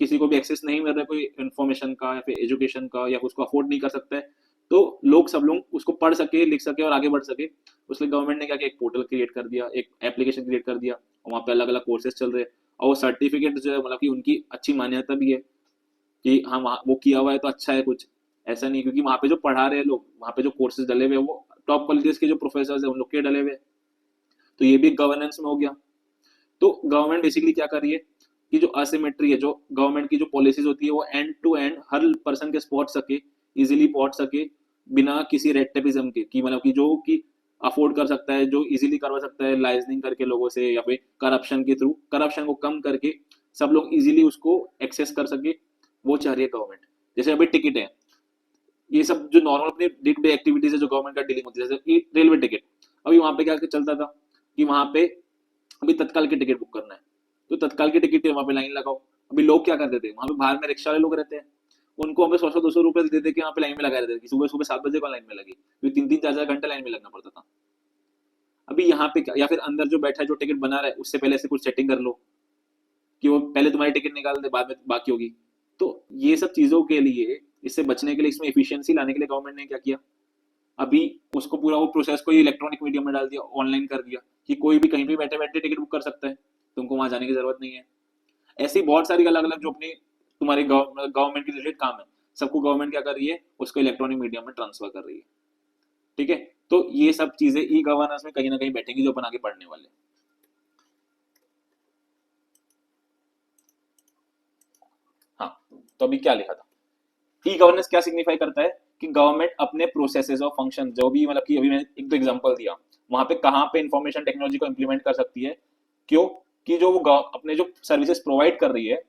किसी को भी एक्सेस नहीं मिल रहा है कोई इन्फॉर्मेशन का या फिर एजुकेशन का, या उसको अफोर्ड नहीं कर सकता है, तो सब लोग उसको पढ़ सके, लिख सके और आगे बढ़ सके, उसलिए गवर्नमेंट ने क्या किया, एक पोर्टल क्रिएट कर दिया, एक एप्लीकेशन क्रिएट कर दिया, और वहाँ पे अलग अलग कोर्सेज चल रहे हैं, और वो सर्टिफिकेट जो है मतलब कि उनकी अच्छी मान्यता भी है कि हाँ वहाँ वो किया हुआ है तो अच्छा है, कुछ ऐसा नहीं, क्योंकि वहाँ पे जो पढ़ा रहे हैं लोग, वहाँ पे जो कोर्सेज डले हुए हैं वो टॉप कॉलेजेस के जो प्रोफेसर है उन लोग के डले हुए हैं। तो ये भी गवर्नेंस में हो गया। तो गवर्नमेंट बेसिकली क्या कर रही है कि जो असिमेट्री है, जो गवर्नमेंट की जो पॉलिसीज होती है वो एंड टू एंड हर पर्सन के पहुंच सके, इजीली पहुंच सके, बिना किसी रेड टेपिज्म के, कि मतलब कि जो कि अफोर्ड कर सकता है, जो इजीली करवा सकता है लाइजनिंग करके लोगों से, या फिर करप्शन के थ्रू, करप्शन को कम करके सब लोग इजीली उसको एक्सेस कर सके, वो चाह रही है गवर्नमेंट। जैसे अभी टिकट है, ये सब जो नॉर्मल अपनी डे टू डे एक्टिविटीज है जो गवर्नमेंट का डीलिंग होती है, जैसे रेलवे टिकट, अभी वहां पे क्या चलता था कि वहां पे अभी तत्काल की टिकट बुक करना है तो तत्काल की टिकट है वहां पे लाइन लगाओ। अभी लोग क्या करते थे, वहां पे बाहर में रिक्शा वाले लोग रहते हैं, उनको हमें 100-200 रुपए देते कि वहां पे लाइन में लगा रहते थे कि सुबह सुबह 7 बजे को लाइन में लगी, फिर 3-3 4-4 घंटे लाइन में लगना पड़ता था। अभी यहाँ पे क्या, या फिर अंदर जो बैठा है जो टिकट बना रहा है उससे पहले से कुछ सेटिंग कर लो कि वो पहले तुम्हारी टिकट निकाल दे, बाद में बाकी होगी। तो ये सब चीजों के लिए, इससे बचने के लिए, इसमें एफिशिएंसी लाने के लिए गवर्नमेंट ने क्या किया, अभी उसको पूरा वो प्रोसेस को इलेक्ट्रॉनिक मीडियम में डाल दिया, ऑनलाइन कर दिया कि कोई भी कहीं भी बैठे बैठे टिकट बुक कर सकता है, तुमको वहां जाने की जरूरत नहीं है। ऐसी बहुत सारी अलग अलग जो अपनी तुम्हारी गवर्नमेंट की रिलेटेड काम है, सबको गवर्नमेंट क्या कर रही है, उसको इलेक्ट्रॉनिक मीडियम में ट्रांसफर कर रही है। ठीक है, तो ये सब चीजें ई गवर्नेंस में कहीं ना कहीं बैठेंगी जो अपन आगे पढ़ने वाले हैं। हाँ, तो अभी क्या लिखा था, ई गवर्नेंस क्या सिग्निफाई करता है कि गवर्नमेंट अपने प्रोसेसेस और फंक्शन जो भी, मतलब कि अभी मैंने एक दो एग्जांपल दिया, वहां पे कहाँ पे इंफॉर्मेशन टेक्नोलॉजी को इंप्लीमेंट कर सकती है। क्यों, कि जो वो अपने जो सर्विसेज प्रोवाइड कर रही है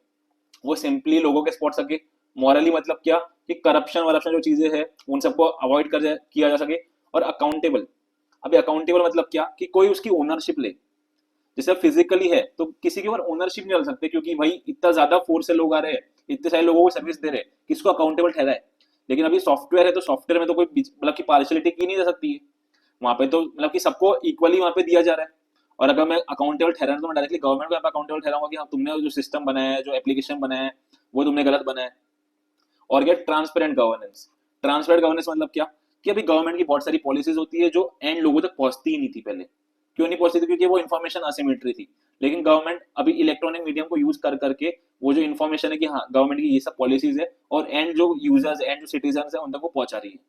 वो सिंपली लोगों के पहुंच सके। मॉरली मतलब क्या, कि करप्शन वरप्शन जो चीजें हैं उन सबको अवॉइड किया जा सके। और अकाउंटेबल, अभी अकाउंटेबल मतलब क्या, कि कोई उसकी ओनरशिप ले। जैसे फिजिकली है तो किसी के ऊपर ओनरशिप नहीं डाल सकते, क्योंकि भाई इतना ज्यादा फोर्स से लोग आ रहे हैं, इतने सारे लोगों को सर्विस दे रहे हैं, किसको अकाउंटेबल ठहराए। लेकिन अभी सॉफ्टवेयर है तो सॉफ्टवेयर में तो कोई मतलब की पार्शियलिटी की नहीं जा सकती है, वहां पे तो मतलब कि सबको इक्वली वहां पे दिया जा रहा है। और अगर मैं अकाउंटेबल ठहरा तो मैं डायरेक्टली गवर्नमेंट को अकाउंटेबल ठहराऊंगा कि हाँ तुमने जो सिस्टम बनाया है, जो एप्लीकेशन बनाया है, वो तुमने गलत बनाया है। और क्या, ट्रांसपेरेंट गवर्नेंस। ट्रांसपेरेंट गवर्नेंस मतलब क्या, कि अभी गवर्नमेंट की बहुत सारी पॉलिसीज होती है जो एंड लोगों तक पहुंचती ही नहीं थी पहले। क्यों नहीं पहुंचती थी, क्योंकि वो इन्फॉर्मेशन असिमेट्री थी। लेकिन गवर्नमेंट अभी इलेक्ट्रॉनिक मीडियम को यूज कर करके वो जो इन्फॉर्मेशन है कि हाँ गवर्नमेंट की ये सब पॉलिसीज है, और एंड जो यूजर्स एंड जो सिटीजन है उन तक वो पहुंचा रही है।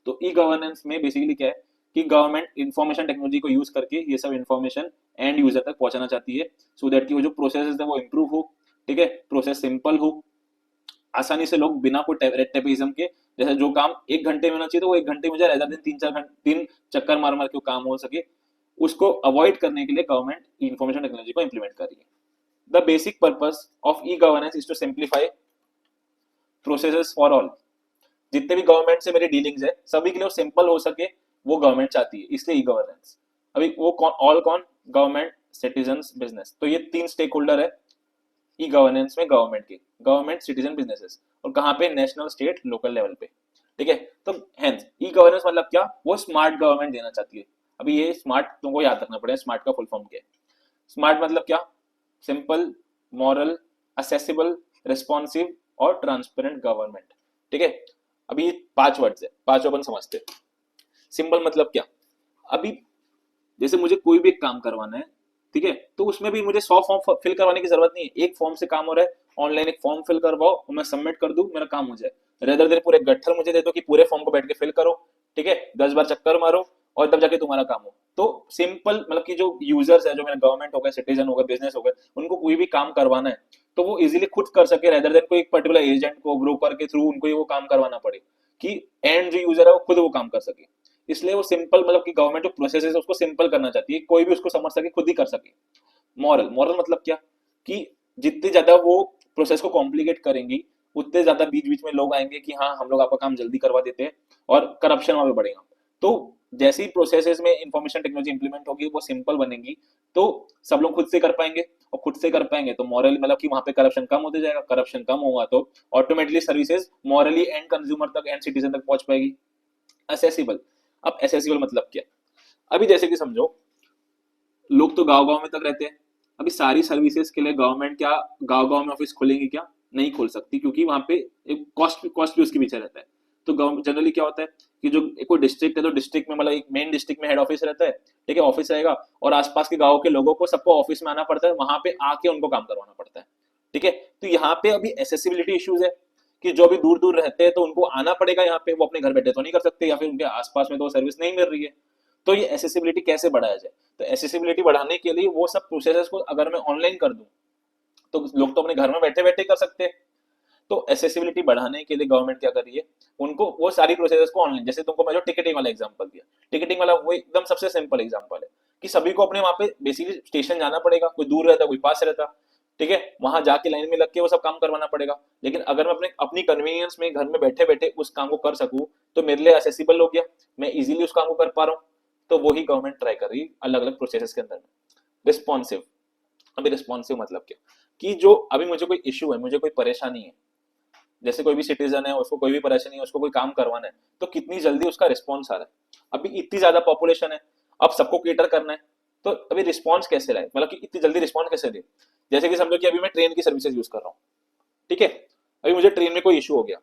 तो ई गवर्नेंस में बेसिकली क्या है, कि गवर्नमेंट इंफॉर्मेशन टेक्नोलॉजी को यूज करके ये सब इन्फॉर्मेशन एंड यूजर तक पहुंचाना चाहती है, सो दैट की वो जो प्रोसेस है वो इंप्रूव हो। ठीक है, प्रोसेस सिंपल हो, आसानी से लोग बिना कोई रेड टेपिज्म के, जैसे जो काम 1 घंटे में होना चाहिए तो वो 1 घंटे में जाए, रेदर देन 3-4 घंटे 3 चक्कर मार मार के वो काम हो सके, उसको अवॉइड करने के लिए गवर्नमेंट इंफॉर्मेशन टेक्नोलॉजी को इंप्लीमेंट कर रही है। The basic purpose of e governance is to simplify processes for all. जितने भी गवर्नमेंट से मेरी डीलिंग्स है सभी के लिए सिंपल हो सके, वो गवर्नमेंट चाहती है, इसलिए ई गवर्नेंस। अभी वो ऑल कौन, गवर्नमेंट, सिटीजन, बिजनेस, तो ये 3 स्टेक होल्डर है ई गवर्नेंस में, गवर्नमेंट की, गवर्नमेंट, सिटीजन, बिजनेसेस, और कहाँ पे, नेशनल, स्टेट, लोकल लेवल पे। ठीक है, तो हेंस ई गवर्नेंस मतलब क्या, वो स्मार्ट गवर्नमेंट देना चाहती है। अभी ये स्मार्ट तुमको याद रखना पड़ेगा, स्मार्ट का फुल फॉर्म क्या है। स्मार्ट मतलब क्या, सिंपल, मॉरल, असेसिबल, रिस्पॉन्सिव और ट्रांसपेरेंट गवर्नमेंट। ठीक है, अभी 5 वर्ड्स है, 5 अपन समझते हैं। सिंपल मतलब क्या, अभी जैसे मुझे कोई भी एक काम करवाना है, ठीक है, तो उसमें भी मुझे 100 फॉर्म फिल करवाने की जरूरत नहीं है, एक फॉर्म से काम हो रहा है, ऑनलाइन एक फॉर्म फिल करवाओ और मैं सबमिट कर दूं, मेरा काम हो जाए। रेदर देन पूरे गट्ठर मुझे दे दो कि पूरे फॉर्म को बैठ के फिल करो, ठीक है, 10 बार चक्कर मारो और तब जाके तुम्हारा काम हो। तो सिंपल मतलब कि जो यूजर्स है, जो मेरा गवर्नमेंट हो गए, सिटीजन हो गए, बिजनेस हो गए, उनको कोई भी काम करवाना है तो वो इजीली खुद कर सके, रेदर देन कोई पर्टिकुलर एजेंट को, ब्रोकर के थ्रू उनको ही वो काम करवाना पड़े, कि एंड जो यूजर है वो खुद वो काम कर सके। इसलिए वो सिंपल मतलब कि गवर्नमेंट जो प्रोसेस है उसको सिंपल करना चाहती है, कोई भी उसको समझ सके, खुद ही कर सके। मॉरल, मॉरल मतलब क्या, कि जितने ज्यादा वो प्रोसेस को कॉम्प्लिकेट करेंगी उतने ज्यादा बीच बीच में लोग आएंगे कि हाँ हम लोग आपका काम जल्दी करवा देते हैं, और करप्शन वहां पे बढ़ेगा। तो जैसे ही प्रोसेसेस में इंफॉर्मेशन टेक्नोलॉजी इंप्लीमेंट होगी वो सिंपल बनेंगी, तो सब लोग खुद से कर पाएंगे, और खुद से कर पाएंगे तो मॉरल मतलब कि वहां पे करप्शन कम होते जाएगा, करप्शन कम होगा तो automatically services morally and consumer तक, एंड सिटीजन तक पहुंच पाएगी। असेसिबल, अब एसेसिबल मतलब क्या, अभी जैसे कि समझो लोग तो गांव गांव में तक रहते हैं, अभी सारी सर्विसेज के लिए गवर्नमेंट क्या गांव गांव में ऑफिस खोलेंगी क्या, नहीं खोल सकती, क्योंकि वहां पे एक कॉस्ट भी उसके पीछे रहता है। तो जनरली क्या होता है कि जो कोई डिस्ट्रिक्ट है तो डिस्ट्रिक्ट में मतलब एक मेन डिस्ट्रिक्ट में हेड ऑफिस रहता है, ठीक है, ऑफिस रहेगा, और आसपास के गाँव के लोगों को सबको ऑफिस में आना पड़ता है, वहां पे आके उनको काम करवाना पड़ता है। ठीक है, तो यहाँ पे अभी एसेसिबिलिटी इश्यूज है, कि जो भी दूर दूर रहते हैं तो उनको आना पड़ेगा यहाँ पे, वो अपने घर बैठे तो नहीं कर सकते, या फिर उनके आसपास में तो सर्विस नहीं मिल रही है। तो ये एसेसिबिलिटी कैसे बढ़ाया जाए, तो एसेसिबिलिटी बढ़ाने के लिए वो सब प्रोसेसेस को अगर मैं ऑनलाइन कर दूं तो लोग तो अपने घर में बैठे बैठे कर सकते हैं। तो एसेसिबिलिटी बढ़ाने के लिए गवर्नमेंट क्या कर रही है, उनको वो सारी प्रोसेसेस को ऑनलाइन, जैसे तुमको मैं जो टिकटिंग वाला एग्जांपल दिया, टिकटिंग वाला वो एकदम सबसे सिंपल एग्जांपल है, कि सभी को अपने वहां पे बेसिकली स्टेशन जाना पड़ेगा, कोई दूर रहता कोई पास रहता, ठीक है, वहां जाके लाइन में लग के वो सब काम करवाना पड़ेगा। लेकिन अगर मैं अपने अपनी कन्वीनियंस में घर में बैठे बैठे उस काम को कर सकूं तो मेरे लिए असेसिबल हो गया, मैं इजीली उस काम को कर पा रहा हूँ। तो वही गवर्नमेंट ट्राई कर रही है अलग अलग प्रोसेसेस के अंदर में। रिस्पॉन्सिव, अभी रिस्पॉन्सिव मतलब क्या, कि जो अभी मुझे कोई इशू है, मुझे कोई परेशानी है, जैसे कोई भी सिटीजन है उसको कोई भी परेशानी है, उसको कोई काम करवाना है, तो कितनी जल्दी उसका रिस्पॉन्स आ रहा है। अभी इतनी ज्यादा पॉपुलेशन है, अब सबको केटर करना है, तो अभी रिस्पॉन्स कैसे लाए, मतलब कि इतनी जल्दी रिस्पॉन्स कैसे दे। जैसे कि समझो कि अभी मैं ट्रेन की सर्विसेज यूज कर रहा हूँ, ठीक है, अभी मुझे ट्रेन में कोई इशू हो गया,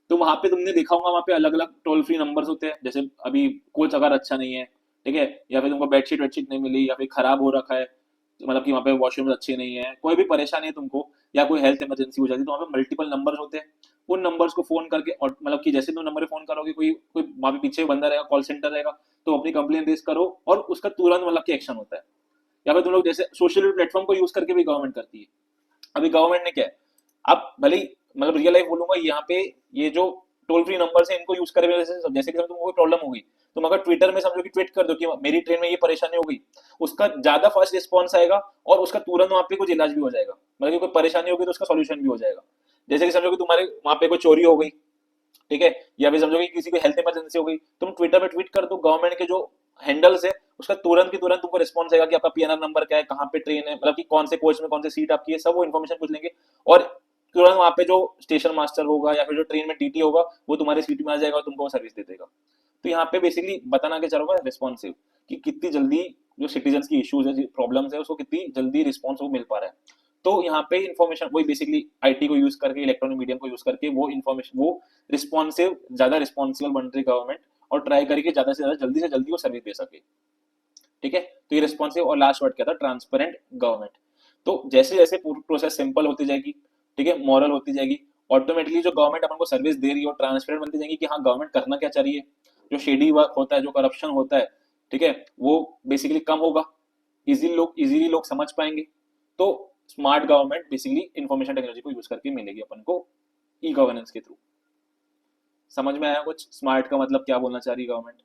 तो वहां पे तुमने देखा होगा वहां पे अलग अलग टोल फ्री नंबर्स होते हैं। जैसे अभी कोच अगर अच्छा नहीं है, ठीक है, या फिर तुमको बेडशीट वेडशीट नहीं मिली, या फिर खराब हो रखा है, मतलब कि वहाँ पे वॉशरूम अच्छे नहीं है, कोई भी परेशानी है तुमको, या कोई हेल्थ इमरजेंसी हो जाती है, तो वहाँ पे मल्टीपल नंबर्स होते हैं। उन नंबर्स को फोन करके, और मतलब कि जैसे तुम नंबर पे फोन करोगे, कोई कोई वहाँ पे पीछे बंदा रहेगा, कॉल सेंटर रहेगा, तो अपनी कंप्लेन रेज करो और उसका तुरंत मतलब कि एक्शन होता है। या फिर तुम लोग जैसे सोशल प्लेटफॉर्म को यूज करके भी गवर्नमेंट करती है। अभी गवर्नमेंट ने क्या है, आप भले ही मतलब रियल लाइफ बोलूंगा, यहाँ पे ये जो टोल फ्री नंबर है इनको यूज करे, जैसे कि तुमको कोई प्रॉब्लम हो गई, तुम अगर ट्विटर में समझो कि ट्वीट कर दो कि मेरी ट्रेन में ये परेशानी हो गई, उसका ज्यादा फास्ट रिस्पॉन्स आएगा और उसका तुरंत वहां पे कुछ इलाज भी हो जाएगा, मतलब कि कोई परेशानी होगी तो उसका सोल्यूशन भी हो जाएगा। जैसे कि समझो कि तुम्हारे वहां पे कोई चोरी हो गई, ठीक है, या फिर समझो कि किसी को हेल्थ इमरजेंसी हो गई, तुम ट्विटर पे ट्वीट कर दो, गवर्नमेंट के जो हैंडल्स है उसका तुरंत की तुरंत तुमको रिस्पॉन्स आएगा कि आपका पीएनआर नंबर क्या है, कहाँ पे ट्रेन है, मतलब कि कौन से कोच में कौन सी सीट आपकी है, सब वो इन्फॉर्मेशन पूछ लेंगे। और तुरंत वहां पे जो स्टेशन मास्टर होगा या फिर जो ट्रेन में टीटी होगा वो तुम्हारी सीट में आ जाएगा और तुमको सर्विस दे देगा। तो यहाँ पे बेसिकली बताना के चलोगा रिस्पॉन्सिव, कि कितनी जल्दी जो सिटीजन की इश्यूज है, प्रॉब्लम्स है, उसको कितनी जल्दी रिस्पॉन्स मिल पा रहा है। तो यहाँ पे इन्फॉर्मेशन वही बेसिकली आईटी को यूज करके, इलेक्ट्रॉनिक मीडियम को यूज करके वो इन्फॉर्मेशन वो रिस्पॉन्सिव, ज्यादा रिस्पॉन्सिबल बन रही गवर्नमेंट, और ट्राई करके ज्यादा से ज्यादा जल्दी से जल्दी वो सर्विस दे सके। ठीक है, तो ये रिस्पॉन्सिव, और लास्ट वर्ड क्या था, ट्रांसपेरेंट गवर्नमेंट। तो जैसे जैसे पूरी प्रोसेस सिंपल होती जाएगी, ठीक है, मॉरल होती जाएगी, ऑटोमेटिकली जो गवर्नमेंट अपन को सर्विस दे रही है और ट्रांसपेरेंट बनती जाएगी कि हाँ गवर्नमेंट करना क्या चाह रही है, जो शेडी वर्क होता है, जो करप्शन होता है, ठीक है, वो बेसिकली कम होगा, इजीली लोग समझ पाएंगे। तो smart government basically information technology को यूज करके मिलेगी अपन को ई गवर्नेंस के थ्रू। समझ में आया कुछ स्मार्ट का मतलब क्या बोलना चाह रही है गवर्नमेंट?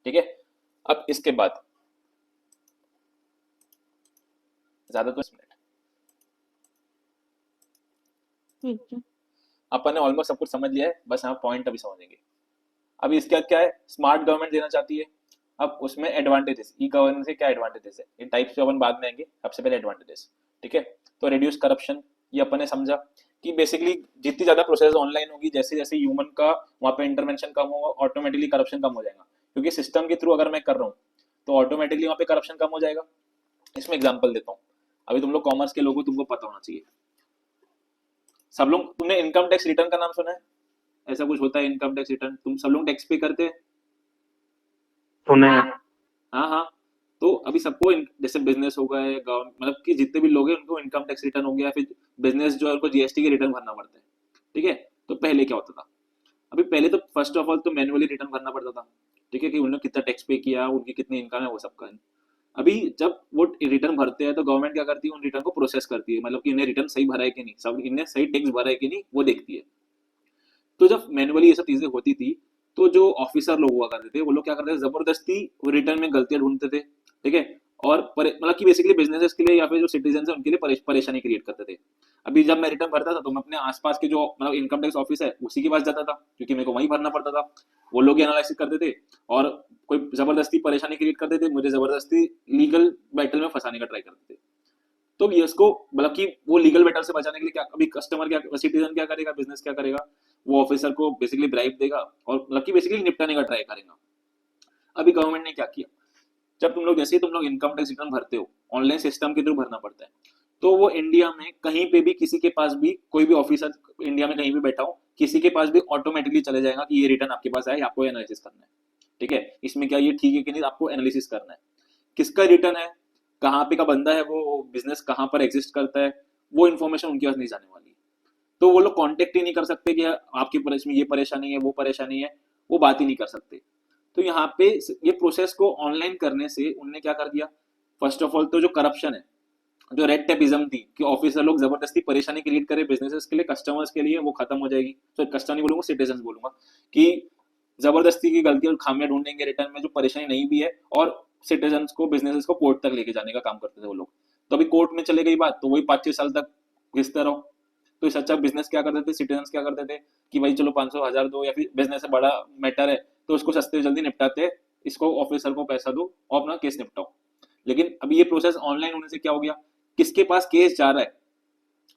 ठीक है, अब इसके बाद ज्यादा तो मिनट ठीक है। अपन ने ऑलमोस्ट सब कुछ समझ लिया है, बस यहाँ पॉइंट अभी समझेंगे। अभी इसके बाद क्या है, स्मार्ट गवर्नमेंट देना चाहती है। अब उसमें एडवांटेजेस, ई गवर्नेंस के क्या एडवांटेजेस है, इन टाइप्स पे अपन बाद में आएंगे, सबसे पहले एडवांटेजेस। ठीक है, तो रिड्यूस करप्शन, ये अपन ने समझा कि बेसिकली जितनी ज्यादा प्रोसेस ऑनलाइन होगी, जैसे जैसे ह्यूमन का वहां पे इंटरवेंशन कम होगा, ऑटोमेटिकली करप्शन कम हो जाएगा, क्योंकि सिस्टम के थ्रू अगर मैं कर रहा हूँ तो ऑटोमेटिकली वहां पे करप्शन कम हो जाएगा। इसमें एग्जाम्पल देता हूँ, अभी तुम लोग कॉमर्स के लोगों, तुमको पता होना चाहिए, सब लोग, तुमने इनकम टैक्स रिटर्न का नाम सुना है? ऐसा कुछ होता है इनकम टैक्स रिटर्न, तुम सब लोग टैक्स पे करते हैं? सुने हाँ हाँ, तो अभी सबको जैसे बिजनेस हो गए, मतलब कि जितने भी लोग हैं उनको इनकम टैक्स रिटर्न हो गया, फिर बिजनेस जो है उनको जीएसटी के रिटर्न भरना पड़ता है। ठीक है, तो पहले क्या होता था, अभी पहले तो फर्स्ट ऑफ ऑल तो मैनुअली रिटर्न भरना पड़ता था, ठीक है, कि उन्होंने कितना टैक्स पे किया, उनकी कितनी इनकम है, वो सब का। अभी जब वो रिटर्न भरते हैं तो गवर्नमेंट क्या करती है, उन रिटर्न को प्रोसेस करती है, मतलब कि इन्हें रिटर्न सही भरा है कि नहीं, सब इन्हें सही टैक्स भरा है कि नहीं, वो देखती है। तो जब मैनुअली ये सब चीजें होती थी, तो जो ऑफिसर लोग हुआ करते थे वो लोग क्या करते थे, जबरदस्ती रिटर्न में गलतियां ढूंढते थे। ठीक है, और मतलब कि बेसिकली बिजनेसेस के लिए या फिर जो सिटीजन है उनके लिए परेशानी क्रिएट करते थे। अभी जब मैं रिटर्न भरता था तो मैं अपने आसपास के जो मतलब इनकम टैक्स ऑफिस है उसी के पास जाता था, क्योंकि मेरे को वहीं भरना पड़ता था। वो लोग एनालिसिस करते थे और कोई जबरदस्ती परेशानी क्रिएट करते थे, मुझे जबरदस्ती लीगल बैटल में फंसाने का ट्राई करते थे। तो ये उसको मतलब कि वो लीगल बैटल से बचाने के लिए क्या, अभी कस्टमर क्या, सिटीजन क्या करेगा, बिजनेस क्या करेगा, वो ऑफिसर को बेसिकली ब्राइब देगा और मतलब कि बेसिकली निपटाने का ट्राई करेगा। अभी गवर्नमेंट ने क्या किया, जब तुम लोग जैसे ही तुम लोग इनकम टैक्स रिटर्न भरते हो, ऑनलाइन सिस्टम के थ्रू भरना पड़ता है, तो वो इंडिया में कहीं पे भी किसी के पास भी कोई भी ऑफिसर इंडिया में कहीं भी बैठा हो, किसी के पास भी ऑटोमेटिकली चले जाएगा कि ये रिटर्न आपके पास आया, आपको एनालिसिस करना है। ठीक है, इसमें क्या ये ठीक है कि नहीं, आपको एनालिसिस करना है, किसका रिटर्न है, कहाँ पे का बंदा है, वो बिजनेस कहाँ पर एग्जिस्ट करता है, वो इन्फॉर्मेशन उनके पास नहीं जाने वाली। तो वो लोग कांटेक्ट ही नहीं कर सकते कि आपकी में ये परेशानी है, वो परेशानी है, वो बात ही नहीं कर सकते। तो यहाँ पे ये प्रोसेस को ऑनलाइन करने से उनने क्या कर दिया, फर्स्ट ऑफ ऑल तो जो करप्शन है, जो रेड टेपिज्म थी कि ऑफिसर लोग जबरदस्ती परेशानी क्रिएट करे बिजनेसेस के लिए, कस्टमर्स के लिए, वो खत्म हो जाएगी। तो कस्टमर नहीं बोलूंगा, सिटीजन बोलूंगा, कि जबरदस्ती की गलती और खामियां ढूंढेंगे रिटर्न में जो परेशानी नहीं भी है, और सिटीजन को, बिजनेसेस को कोर्ट तक लेके जाने का काम करते थे वो लोग। तो अभी कोर्ट में चले गई बात, तो वही 5-6 साल तक घिसते रहो। तो इससे अच्छा बिजनेस क्या करते थे, सिटीजन क्या करते थे कि भाई चलो 500 1000 दो, या फिर बिजनेस से बड़ा मैटर है तो उसको सस्ते जल्दी निपटाते, इसको ऑफिसर को पैसा दो और अपना केस निपटाओ। लेकिन अभी ये प्रोसेस ऑनलाइन होने से क्या हो गया, किसके पास केस जा रहा है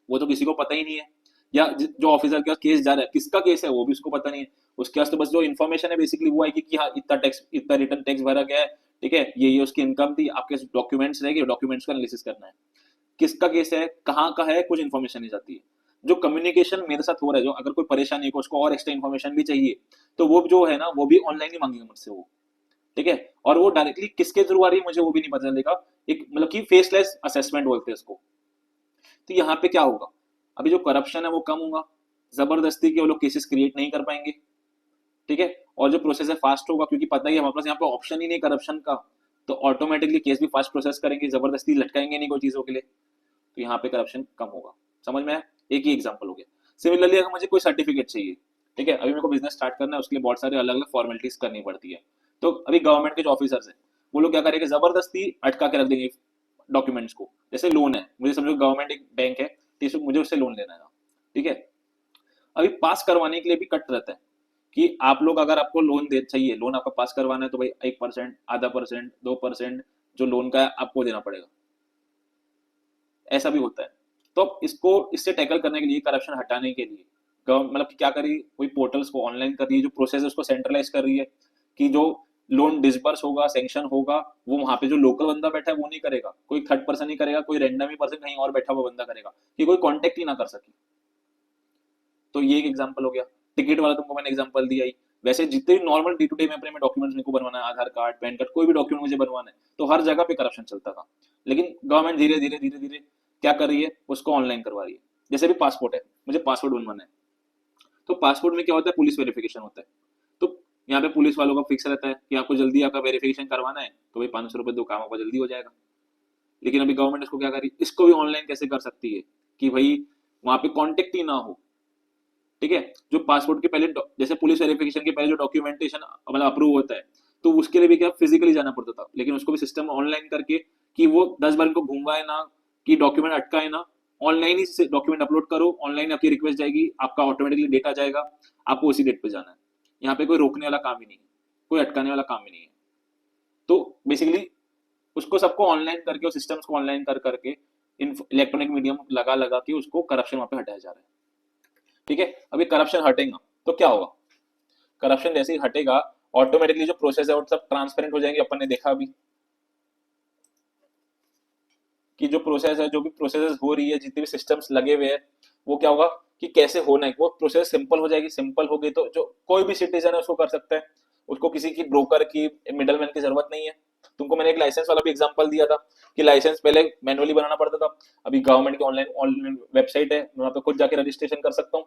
वो तो किसी को पता ही नहीं है, या जो ऑफिसर के पास केस जा रहा है किसका केस है वो भी उसको पता नहीं है। उसके पास तो बस जो इन्फॉर्मेशन है बेसिकली वो आएगी कि हाँ इतना टैक्स, इतना रिटर्न टैक्स भरा गया है, ठीक है, ये उसकी इनकम थी, आपके डॉक्यूमेंट्स रहेंगे, डॉक्यूमेंट्स का एनालिसिस करना है, किसका केस है, कहाँ का है, कुछ इन्फॉर्मेशन नहीं जाती है। जो कम्युनिकेशन मेरे साथ हो रहा है, जो अगर कोई परेशानी है, उसको और एक्स्ट्रा इन्फॉर्मेशन भी चाहिए, तो वो जो है ना वो भी ऑनलाइन ही मांगेगा मुझसे वो, ठीक है। और वो डायरेक्टली किसके थ्रू आ रही है मुझे वो भी नहीं पता चलेगा, एक मतलब कि फेसलेस असेसमेंट बोलते हैं इसको। तो यहाँ पे क्या होगा, अभी जो करप्शन है वो कम होगा, जबरदस्ती के वो लोग केसेस क्रिएट नहीं कर पाएंगे, ठीक है, और जो प्रोसेस है फास्ट होगा, क्योंकि पता ही है हमारे पास यहाँ पे ऑप्शन ही नहीं करप्शन का, तो ऑटोमेटिकली केस भी फास्ट प्रोसेस करेंगे, जबरदस्ती लटकाएंगे नहीं कोई चीजों के लिए, तो यहाँ पे करप्शन कम होगा। समझ में आया, एक ही एग्जांपल हो गया। सिमिलरली अगर मुझे कोई सर्टिफिकेट चाहिए, ठीक है, अभी मेरे को बिजनेस स्टार्ट करना है, उसके लिए बहुत सारे अलग अलग फॉर्मेलिटीज करनी पड़ती है, तो अभी गवर्नमेंट के जो ऑफिसर्स हैं वो लोग क्या करेंगे, जबरदस्ती अटका के रख देंगे डॉक्यूमेंट्स को। जैसे लोन है, मुझे समझो गवर्नमेंट एक बैंक है, तो मुझे उससे लोन लेना है, ठीक है, अभी पास करवाने के लिए भी कट रहता है कि आप लोग अगर आपको लोन दे चाहिए, लोन आपका पास करवाना है तो भाई 1%, आधा परसेंट, 2% जो लोन का है आपको देना पड़ेगा, ऐसा भी होता है। तो इसको इससे टैकल करने के लिए, करप्शन हटाने के लिए गवर्नमेंट मतलब कि क्या करी, कोई पोर्टल्स को ऑनलाइन कर रही है, जो प्रोसेस है उसको सेंट्रलाइज कर रही है कि जो लोन डिसबर्स होगा, सैंक्शन होगा, वो वहां पे जो लोकल बंदा बैठा है वो नहीं करेगा, कोई थर्ड पर्सन ही करेगा, कोई रैंडम ही पर्सन कहीं और बैठा हुआ बंदा करेगा, कि कोई कॉन्टेक्ट ही ना कर सके। तो ये एक एग्जांपल हो गया। टिकट वाला तुमको मैंने एग्जांपल दिया ही। वैसे जितने भी नॉर्मल डे टू डे में अपने में डॉक्यूमेंट्स मेरे को बनवाना है, आधार कार्ड, पैन कार्ड, कोई भी डॉक्यूमेंट मुझे बनवाना है, तो हर जगह पे करप्शन चलता था। लेकिन गवर्नमेंट धीरे धीरे धीरे धीरे क्या कर रही है, उसको ऑनलाइन करवा रही है। जैसे भी पासपोर्ट है, मुझे पासपोर्ट बनवाना है, तो पासपोर्ट में क्या होता है, पुलिस वेरिफिकेशन होता है। तो यहाँ पे पुलिस वालों का फिक्स रहता है कि आपको जल्दी आपका वेरिफिकेशन करवाना है, तो भाई 500 रुपए दो, काम आपका जल्दी हो जाएगा। लेकिन अभी गवर्नमेंट इसको क्या कर रही है, इसको भी ऑनलाइन कैसे कर सकती है कि भाई वहां पे कॉन्टेक्ट ही ना हो, ठीक है। जो पासपोर्ट के पहले जैसे पुलिस वेरिफिकेशन के पहले जो डॉक्यूमेंटेशन मतलब अप्रूव होता है, तो उसके लिए भी क्या फिजिकली जाना पड़ता था, लेकिन उसको भी सिस्टम ऑनलाइन करके कि वो 10 बार इनको घूमवाए ना, कि डॉक्यूमेंट अटकाए ना, ऑनलाइन ही डॉक्यूमेंट अपलोड करो, ऑनलाइन आपकी रिक्वेस्ट जाएगी, आपका ऑटोमेटिकली डेटा जाएगा, आपको उसी डेट पे जाना है। यहाँ पे कोई रोकने वाला काम ही नहीं है, कोई अटकाने वाला काम ही नहीं है। तो बेसिकली उसको सबको ऑनलाइन करके और सिस्टम्स को ऑनलाइन कर करके इलेक्ट्रॉनिक मीडियम लगा लगा के उसको करप्शन वहां पे हटाया जा रहा है, ठीक है। अभी करप्शन हटेगा तो क्या होगा, करप्शन जैसे ही हटेगा ऑटोमेटिकली जो प्रोसेस है वो सब ट्रांसपेरेंट हो जाएंगे। अपन ने देखा अभी कि जो प्रोसेस है, जो भी प्रोसेस हो रही है, जितने भी सिस्टम्स लगे हुए हैं, वो क्या होगा कि कैसे होना है, वो प्रोसेस सिंपल हो जाएगी। सिंपल हो गई तो जो कोई भी सिटीजन है उसको कर सकता है, उसको किसी की ब्रोकर की, मिडलमैन की जरूरत नहीं है। तुमको मैंने एक लाइसेंस वाला भी एग्जांपल दिया था कि लाइसेंस पहले मैनुअली बनाना पड़ता था, अभी गवर्नमेंट की ऑनलाइन वेबसाइट है, वहां पे खुद जाके रजिस्ट्रेशन कर सकता हूँ।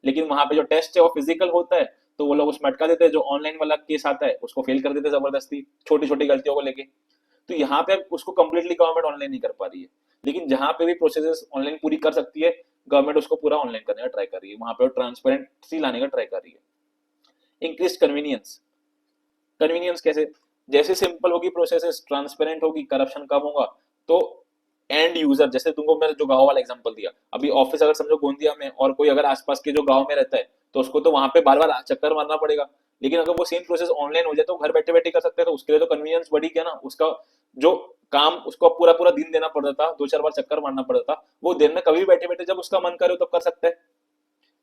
लेकिन वहां पे जो टेस्ट है वो फिजिकल होता है, तो वो लोग उसमें अटका देते हैं, जो ऑनलाइन वाला केस आता है उसको फेल कर देते हैं जबरदस्ती, छोटी छोटी गलतियों को लेके। तो यहाँ पे उसको कंप्लीटली गवर्नमेंट ऑनलाइन नहीं कर पा रही है, लेकिन जहां पे भी प्रोसेस ऑनलाइन पूरी कर सकती है, गवर्नमेंट उसको पूरा ऑनलाइन करने का ट्राई कर रही है, वहां पे ट्रांसपेरेंसी लाने का ट्राई कर रही है। इंक्रीज कन्वीनियंस, कन्वीनियंस कैसे, जैसे सिंपल होगी प्रोसेस, ट्रांसपेरेंट होगी, करप्शन कम होगा, तो एंड यूजर, जैसे तुमको मैंने जो गांव वाला एग्जांपल दिया, अभी ऑफिस अगर समझो गोंदिया में और कोई अगर आसपास के जो गांव में रहता है, तो उसको तो वहां पे बार बार चक्कर मारना पड़ेगा। लेकिन अगर वो सेम प्रोसेस ऑनलाइन हो जाए तो घर बैठे बैठे कर सकते हैं, तो उसके लिए तो कन्वीनियंस बढ़ी गया ना। उसका जो काम उसको पूरा पूरा दिन देना पड़ता था, 2-4 बार चक्कर मारना पड़ता था, वो दिन में कभी भी बैठे बैठे जब उसका मन करे तब कर सकता है,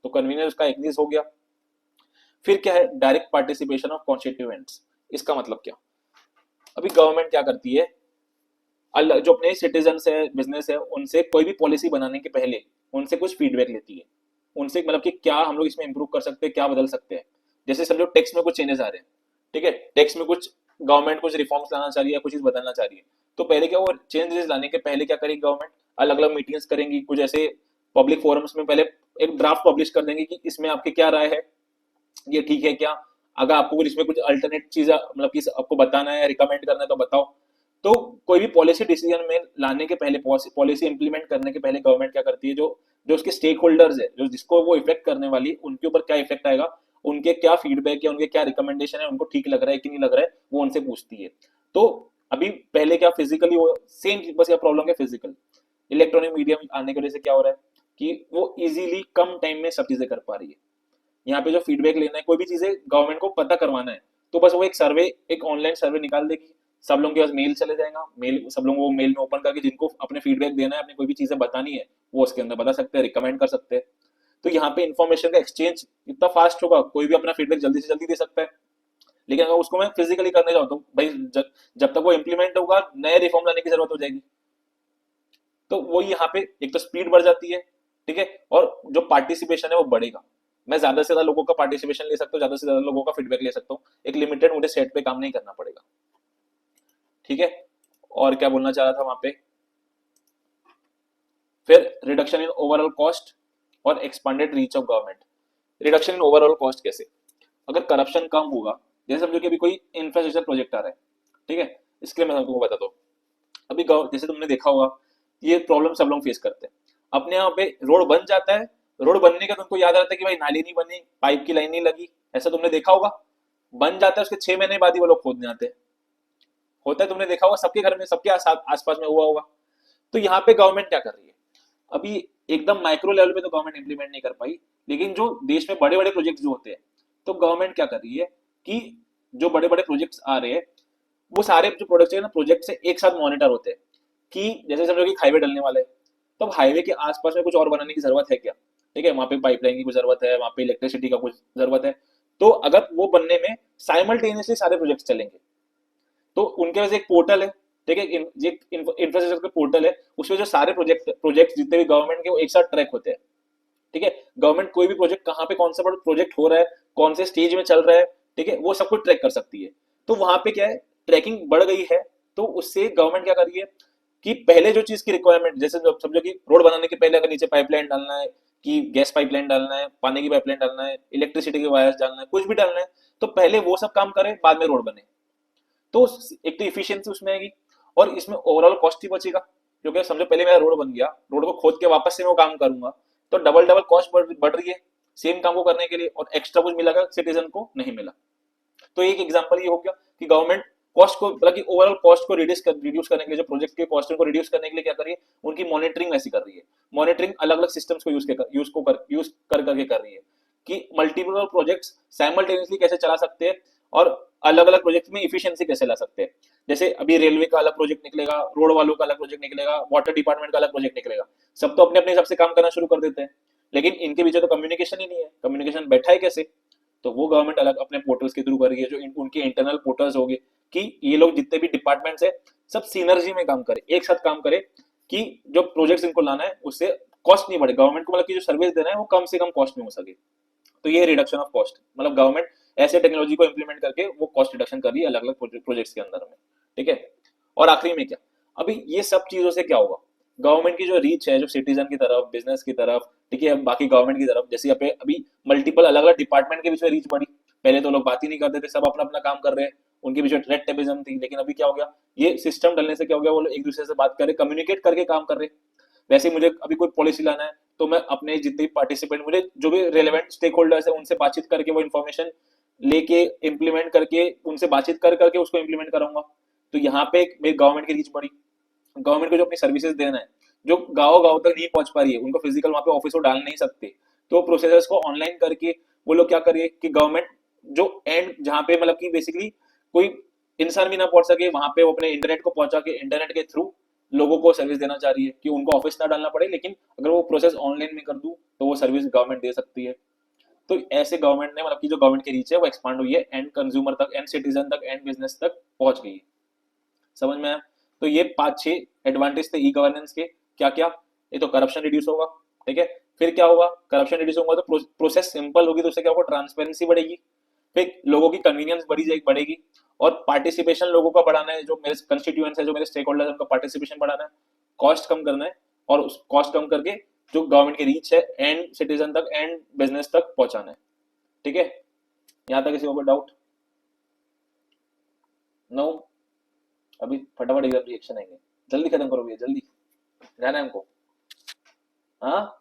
तो कन्वीनियंस उसका इंक्रीज हो गया। फिर क्या है, डायरेक्ट पार्टिसिपेशन ऑफ कॉन्स्टिट्यूएंट्स। इसका मतलब क्या, अभी गवर्नमेंट क्या करती है, जो अपने सिटीजन है, बिजनेस है, उनसे कोई भी पॉलिसी बनाने के पहले उनसे कुछ फीडबैक लेती है, उनसे मतलब कि क्या हम लोग इसमें इंप्रूव कर सकते हैं, क्या बदल सकते हैं। जैसे समझो टैक्स में कुछ चेंजेस आ रहे हैं, ठीक है, टैक्स में कुछ गवर्नमेंट कुछ रिफॉर्म्स लाना चाह रही है, कुछ चीज बदलना चाह रही है, तो पहले क्या, वो चेंजेस लाने के पहले क्या करेगी गवर्नमेंट, अलग अलग मीटिंग्स करेंगी, कुछ ऐसे पब्लिक फोरम्स में पहले एक ड्राफ्ट पब्लिश कर देंगे कि इसमें आपकी क्या राय है, ये ठीक है क्या, अगर आपको इसमें कुछ अल्टरनेट चीज मतलब कि आपको बताना है, रिकमेंड करना है तो बताओ। तो कोई भी पॉलिसी डिसीजन में लाने के पहले, पॉलिसी इंप्लीमेंट करने के पहले गवर्नमेंट क्या करती है, जो जो उसके स्टेक होल्डर्स है, जो जिसको वो इफेक्ट करने वाली, उनके ऊपर क्या इफेक्ट आएगा, उनके क्या फीडबैक है, उनके क्या रिकमेंडेशन है, उनको ठीक लग रहा है कि नहीं लग रहा है, वो उनसे पूछती है। तो अभी पहले क्या फिजिकली वो सेम, बस क्या प्रॉब्लम है फिजिकल, इलेक्ट्रॉनिक मीडियम आने की वजह से क्या हो रहा है कि वो इजीली कम टाइम में सब चीजें कर पा रही है। यहाँ पे जो फीडबैक लेना है, कोई भी चीजें गवर्नमेंट को पता करवाना है, तो बस वो एक सर्वे, एक ऑनलाइन सर्वे निकाल देगी, सब लोगों के पास मेल चले जाएगा, मेल सब लोग वो मेल में ओपन करके जिनको अपने फीडबैक देना है, अपनी कोई भी चीजें बतानी है, वो उसके अंदर बता सकते हैं, रिकमेंड कर सकते हैं। तो यहाँ पे इन्फॉर्मेशन का एक्सचेंज इतना फास्ट होगा, कोई भी अपना फीडबैक जल्दी से जल्दी दे सकता है। लेकिन अगर उसको मैं फिजिकली करने जाऊँ तो भाई जब तक वो इम्प्लीमेंट होगा नए रिफॉर्म लाने की जरूरत हो जाएगी। तो वो यहाँ पे एक तो स्पीड बढ़ जाती है, ठीक है, और जो पार्टिसिपेशन है वो बढ़ेगा। मैं ज्यादा से ज्यादा लोगों का पार्टिसिपेशन ले सकता हूँ, ज्यादा से ज्यादा लोगों का फीडबैक ले सकता हूँ, एक लिमिटेड मुझे सेट पे काम नहीं करना पड़ेगा। ठीक है, और क्या बोलना चाह रहा था वहां पे, फिर रिडक्शन इन ओवरऑल कॉस्ट और expanded reach of government. Reduction in overall cost कैसे, अगर करप्शन कम होगा, जैसे समझो कि अभी कोई इंफ्रास्ट्रक्चर प्रोजेक्ट आ रहा है, ठीक है, इसके लिए मैं तुमको बताता हूँ। अभी जैसे तुमने देखा होगा, ये प्रॉब्लम सब लोग फेस करते हैं, अपने यहाँ पे रोड बन जाता है, रोड बनने का तुमको याद रहता है कि भाई नाली नहीं बनी, पाइप की लाइन नहीं लगी, ऐसा तुमने देखा होगा। बन जाता है, उसके 6 महीने बाद ही वो लोग खोदने आते हैं, होता है, तुमने देखा होगा, सबके घर में, सबके आसपास में हुआ होगा। तो यहाँ पे गवर्नमेंट क्या कर रही है, अभी एकदम माइक्रो लेवल पे तो गवर्नमेंट इंप्लीमेंट नहीं कर पाई, लेकिन जो देश में बड़े बड़े प्रोजेक्ट जो होते हैं, तो गवर्नमेंट क्या कर रही है कि जो बड़े बड़े प्रोजेक्ट्स आ रहे हैं, वो सारे जो प्रोडक्ट्स है ना, प्रोजेक्ट से एक साथ मॉनिटर होते हैं कि जैसे समझो कि हाईवे डलने वाला है, तो अब हाईवे के आसपास में कुछ और बनाने की जरूरत है क्या, ठीक है, वहां पे पाइपलाइन की कुछ जरूरत है, वहां पे इलेक्ट्रिसिटी का कुछ जरूरत है, तो अगर वो बनने में साइमल्टेनियसली सारे प्रोजेक्ट चलेंगे, तो उनके पास एक पोर्टल है, ठीक है, इंफ्रास्ट्रक्चर का पोर्टल है, उसमें जो सारे प्रोजेक्ट जितने भी गवर्नमेंट के, वो एक साथ ट्रैक होते हैं। ठीक है, गवर्नमेंट कोई भी प्रोजेक्ट कहाँ पे कौन सा प्रोजेक्ट हो रहा है, कौन से स्टेज में चल रहा है, ठीक है, वो सब कुछ ट्रैक कर सकती है। तो वहां पे क्या है, ट्रैकिंग बढ़ गई है, तो उससे गवर्नमेंट क्या कर रही है कि पहले जो चीज की रिक्वायरमेंट, जैसे समझो कि रोड बनाने के पहले अगर नीचे पाइपलाइन डालना है, कि गैस पाइपलाइन डालना है, पानी की पाइपलाइन डालना है, इलेक्ट्रिसिटी के वायर्स डालना है, कुछ भी डालना है, तो पहले वो सब काम करे, बाद में रोड बने। तो एक तो इफिशियंसी उसमें आएगी, और इसमें ओवरऑल कॉस्ट ही बचेगा, क्योंकि समझो पहले मेरा रोड बन गया, रोड को खोद के वापस से मैं वो काम करूंगा, तो डबल डबल कॉस्ट बढ़ रही है सेम काम को करने के लिए, और एक्स्ट्रा कुछ मिला सिटीजन को नहीं मिला। तो एक एग्जांपल ये हो गया कि गवर्नमेंट कॉस्ट को, मतलब कि ओवरऑल कॉस्ट को रिड्यूस करने के लिए, जो प्रोजेक्ट के कॉस्ट को रिड्यूस करने के लिए क्या कर रही है, उनकी मॉनिटरिंग वैसी कर रही है, मॉनिटरिंग अलग अलग सिस्टम्स को यूज कर करके कर रही है, कि मल्टीपल प्रोजेक्ट्स साइमल्टेनियसली कैसे चला सकते हैं, और अलग अलग प्रोजेक्ट में इफिशियंसी कैसे ला सकते हैं। जैसे अभी रेलवे का अलग प्रोजेक्ट निकलेगा, रोड वालों का अलग प्रोजेक्ट निकलेगा, वाटर डिपार्टमेंट का अलग प्रोजेक्ट निकलेगा, सब तो अपने अपने हिसाब से काम करना शुरू कर देते हैं, लेकिन इनके बीच तो कम्युनिकेशन ही नहीं है, कम्युनिकेशन बैठा है कैसे, तो वो गवर्नमेंट अलग अपने पोर्टल्स के थ्रू कर रही है, जो उनके इंटरनल पोर्टल्स होंगे, कि ये लोग जितने भी डिपार्टमेंट्स है, सब सिनर्जी में काम करे, एक साथ काम करे, कि जो प्रोजेक्ट्स इनको लाना है उससे कॉस्ट नहीं बढ़े गवर्नमेंट को, मतलब कि जो सर्विस देना है वो कम से कम कॉस्ट में हो सके। तो ये रिडक्शन ऑफ कॉस्ट, मतलब गवर्नमेंट ऐसे टेक्नोलॉजी को इंप्लीमेंट करके वो कॉस्ट रिडक्शन कर रही है अलग अलग प्रोजेक्ट्स के अंदर में। ठीक है, और आखिरी में क्या, अभी ये सब चीजों से क्या होगा, गवर्नमेंट की जो रीच है, जो सिटीजन की तरफ, बिजनेस की तरफ, ठीक है, बाकी गवर्नमेंट की तरफ, जैसे यहाँ पे अभी मल्टीपल अलग अलग डिपार्टमेंट के बीच में रीच बढ़ी, पहले तो लोग बात ही नहीं करते थे, सब अपना अपना काम कर रहे हैं, उनके बीच में रेड टेपिज्म थी, लेकिन अभी क्या हो गया, ये सिस्टम डलने से क्या हो गया, वो लोग एक दूसरे से बात कर रहे, कम्युनिकेट करके काम कर रहे। वैसे मुझे अभी कोई पॉलिसी लाना है, तो मैं अपने जितने भी पार्टिसिपेंट, मुझे जो भी रेलेवेंट स्टेक होल्डर्स है, उनसे बातचीत करके वो इन्फॉर्मेशन लेके इम्प्लीमेंट करके, उनसे बातचीत कर करके उसको इम्प्लीमेंट करूंगा। तो यहाँ पे मेरी गवर्नमेंट की रीच बढ़ी, गवर्नमेंट को जो अपनी सर्विसेज देना है, जो गाँव गाँव तक नहीं पहुंच पा रही है, उनको फिजिकल वहां पे ऑफिस को डाल नहीं सकते, तो प्रोसेसर्स को ऑनलाइन करके वो लोग क्या करिए कि गवर्नमेंट जो एंड जहाँ पे, मतलब कि बेसिकली कोई इंसान भी ना पहुंच सके, वहां पे वो अपने इंटरनेट को पहुंचा के, इंटरनेट के थ्रू लोगों को सर्विस देना चाह रही है, कि उनको ऑफिस ना डालना पड़े, लेकिन अगर वो प्रोसेस ऑनलाइन में कर दूं तो वो सर्विस गवर्नमेंट दे सकती है। तो ऐसे गवर्नमेंट ने, मतलब कि जो गवर्नमेंट की रीच है वो एक्सपांड हुई है, एंड कंज्यूमर तक, एंड सिटीजन तक, एंड बिजनेस तक पहुंच गई है। समझ में आया? तो ये 5-6 एडवांटेज थे ई गवर्नेंस के। क्या क्या, ये तो करप्शन रिड्यूस होगा, ठीक है, फिर क्या होगा, करप्शन रिड्यूस होगा तो प्रोसेस सिंपल होगी, तो उससे क्या होगा, ट्रांसपेरेंसी बढ़ेगी, फिर लोगों की कन्वीनियंस बढ़ेगी, और पार्टिसिपेशन लोगों का बढ़ाना है, जो मेरे कंस्टिट्यूएंट्स है, जो मेरे स्टेक होल्डर्स है, उनका पार्टिसिपेशन बढ़ाना है, कॉस्ट कम करना है, और उस कॉस्ट कम करके जो गवर्नमेंट की रीच है एंड सिटीजन तक, एंड बिजनेस तक पहुंचाना है। ठीक है, यहाँ तक किसी को डाउट? नो, अभी फटाफट एग्जाम रिएक्शन आएंगे, जल्दी खत्म करो भैया, जल्दी जाना है हमको। हाँ,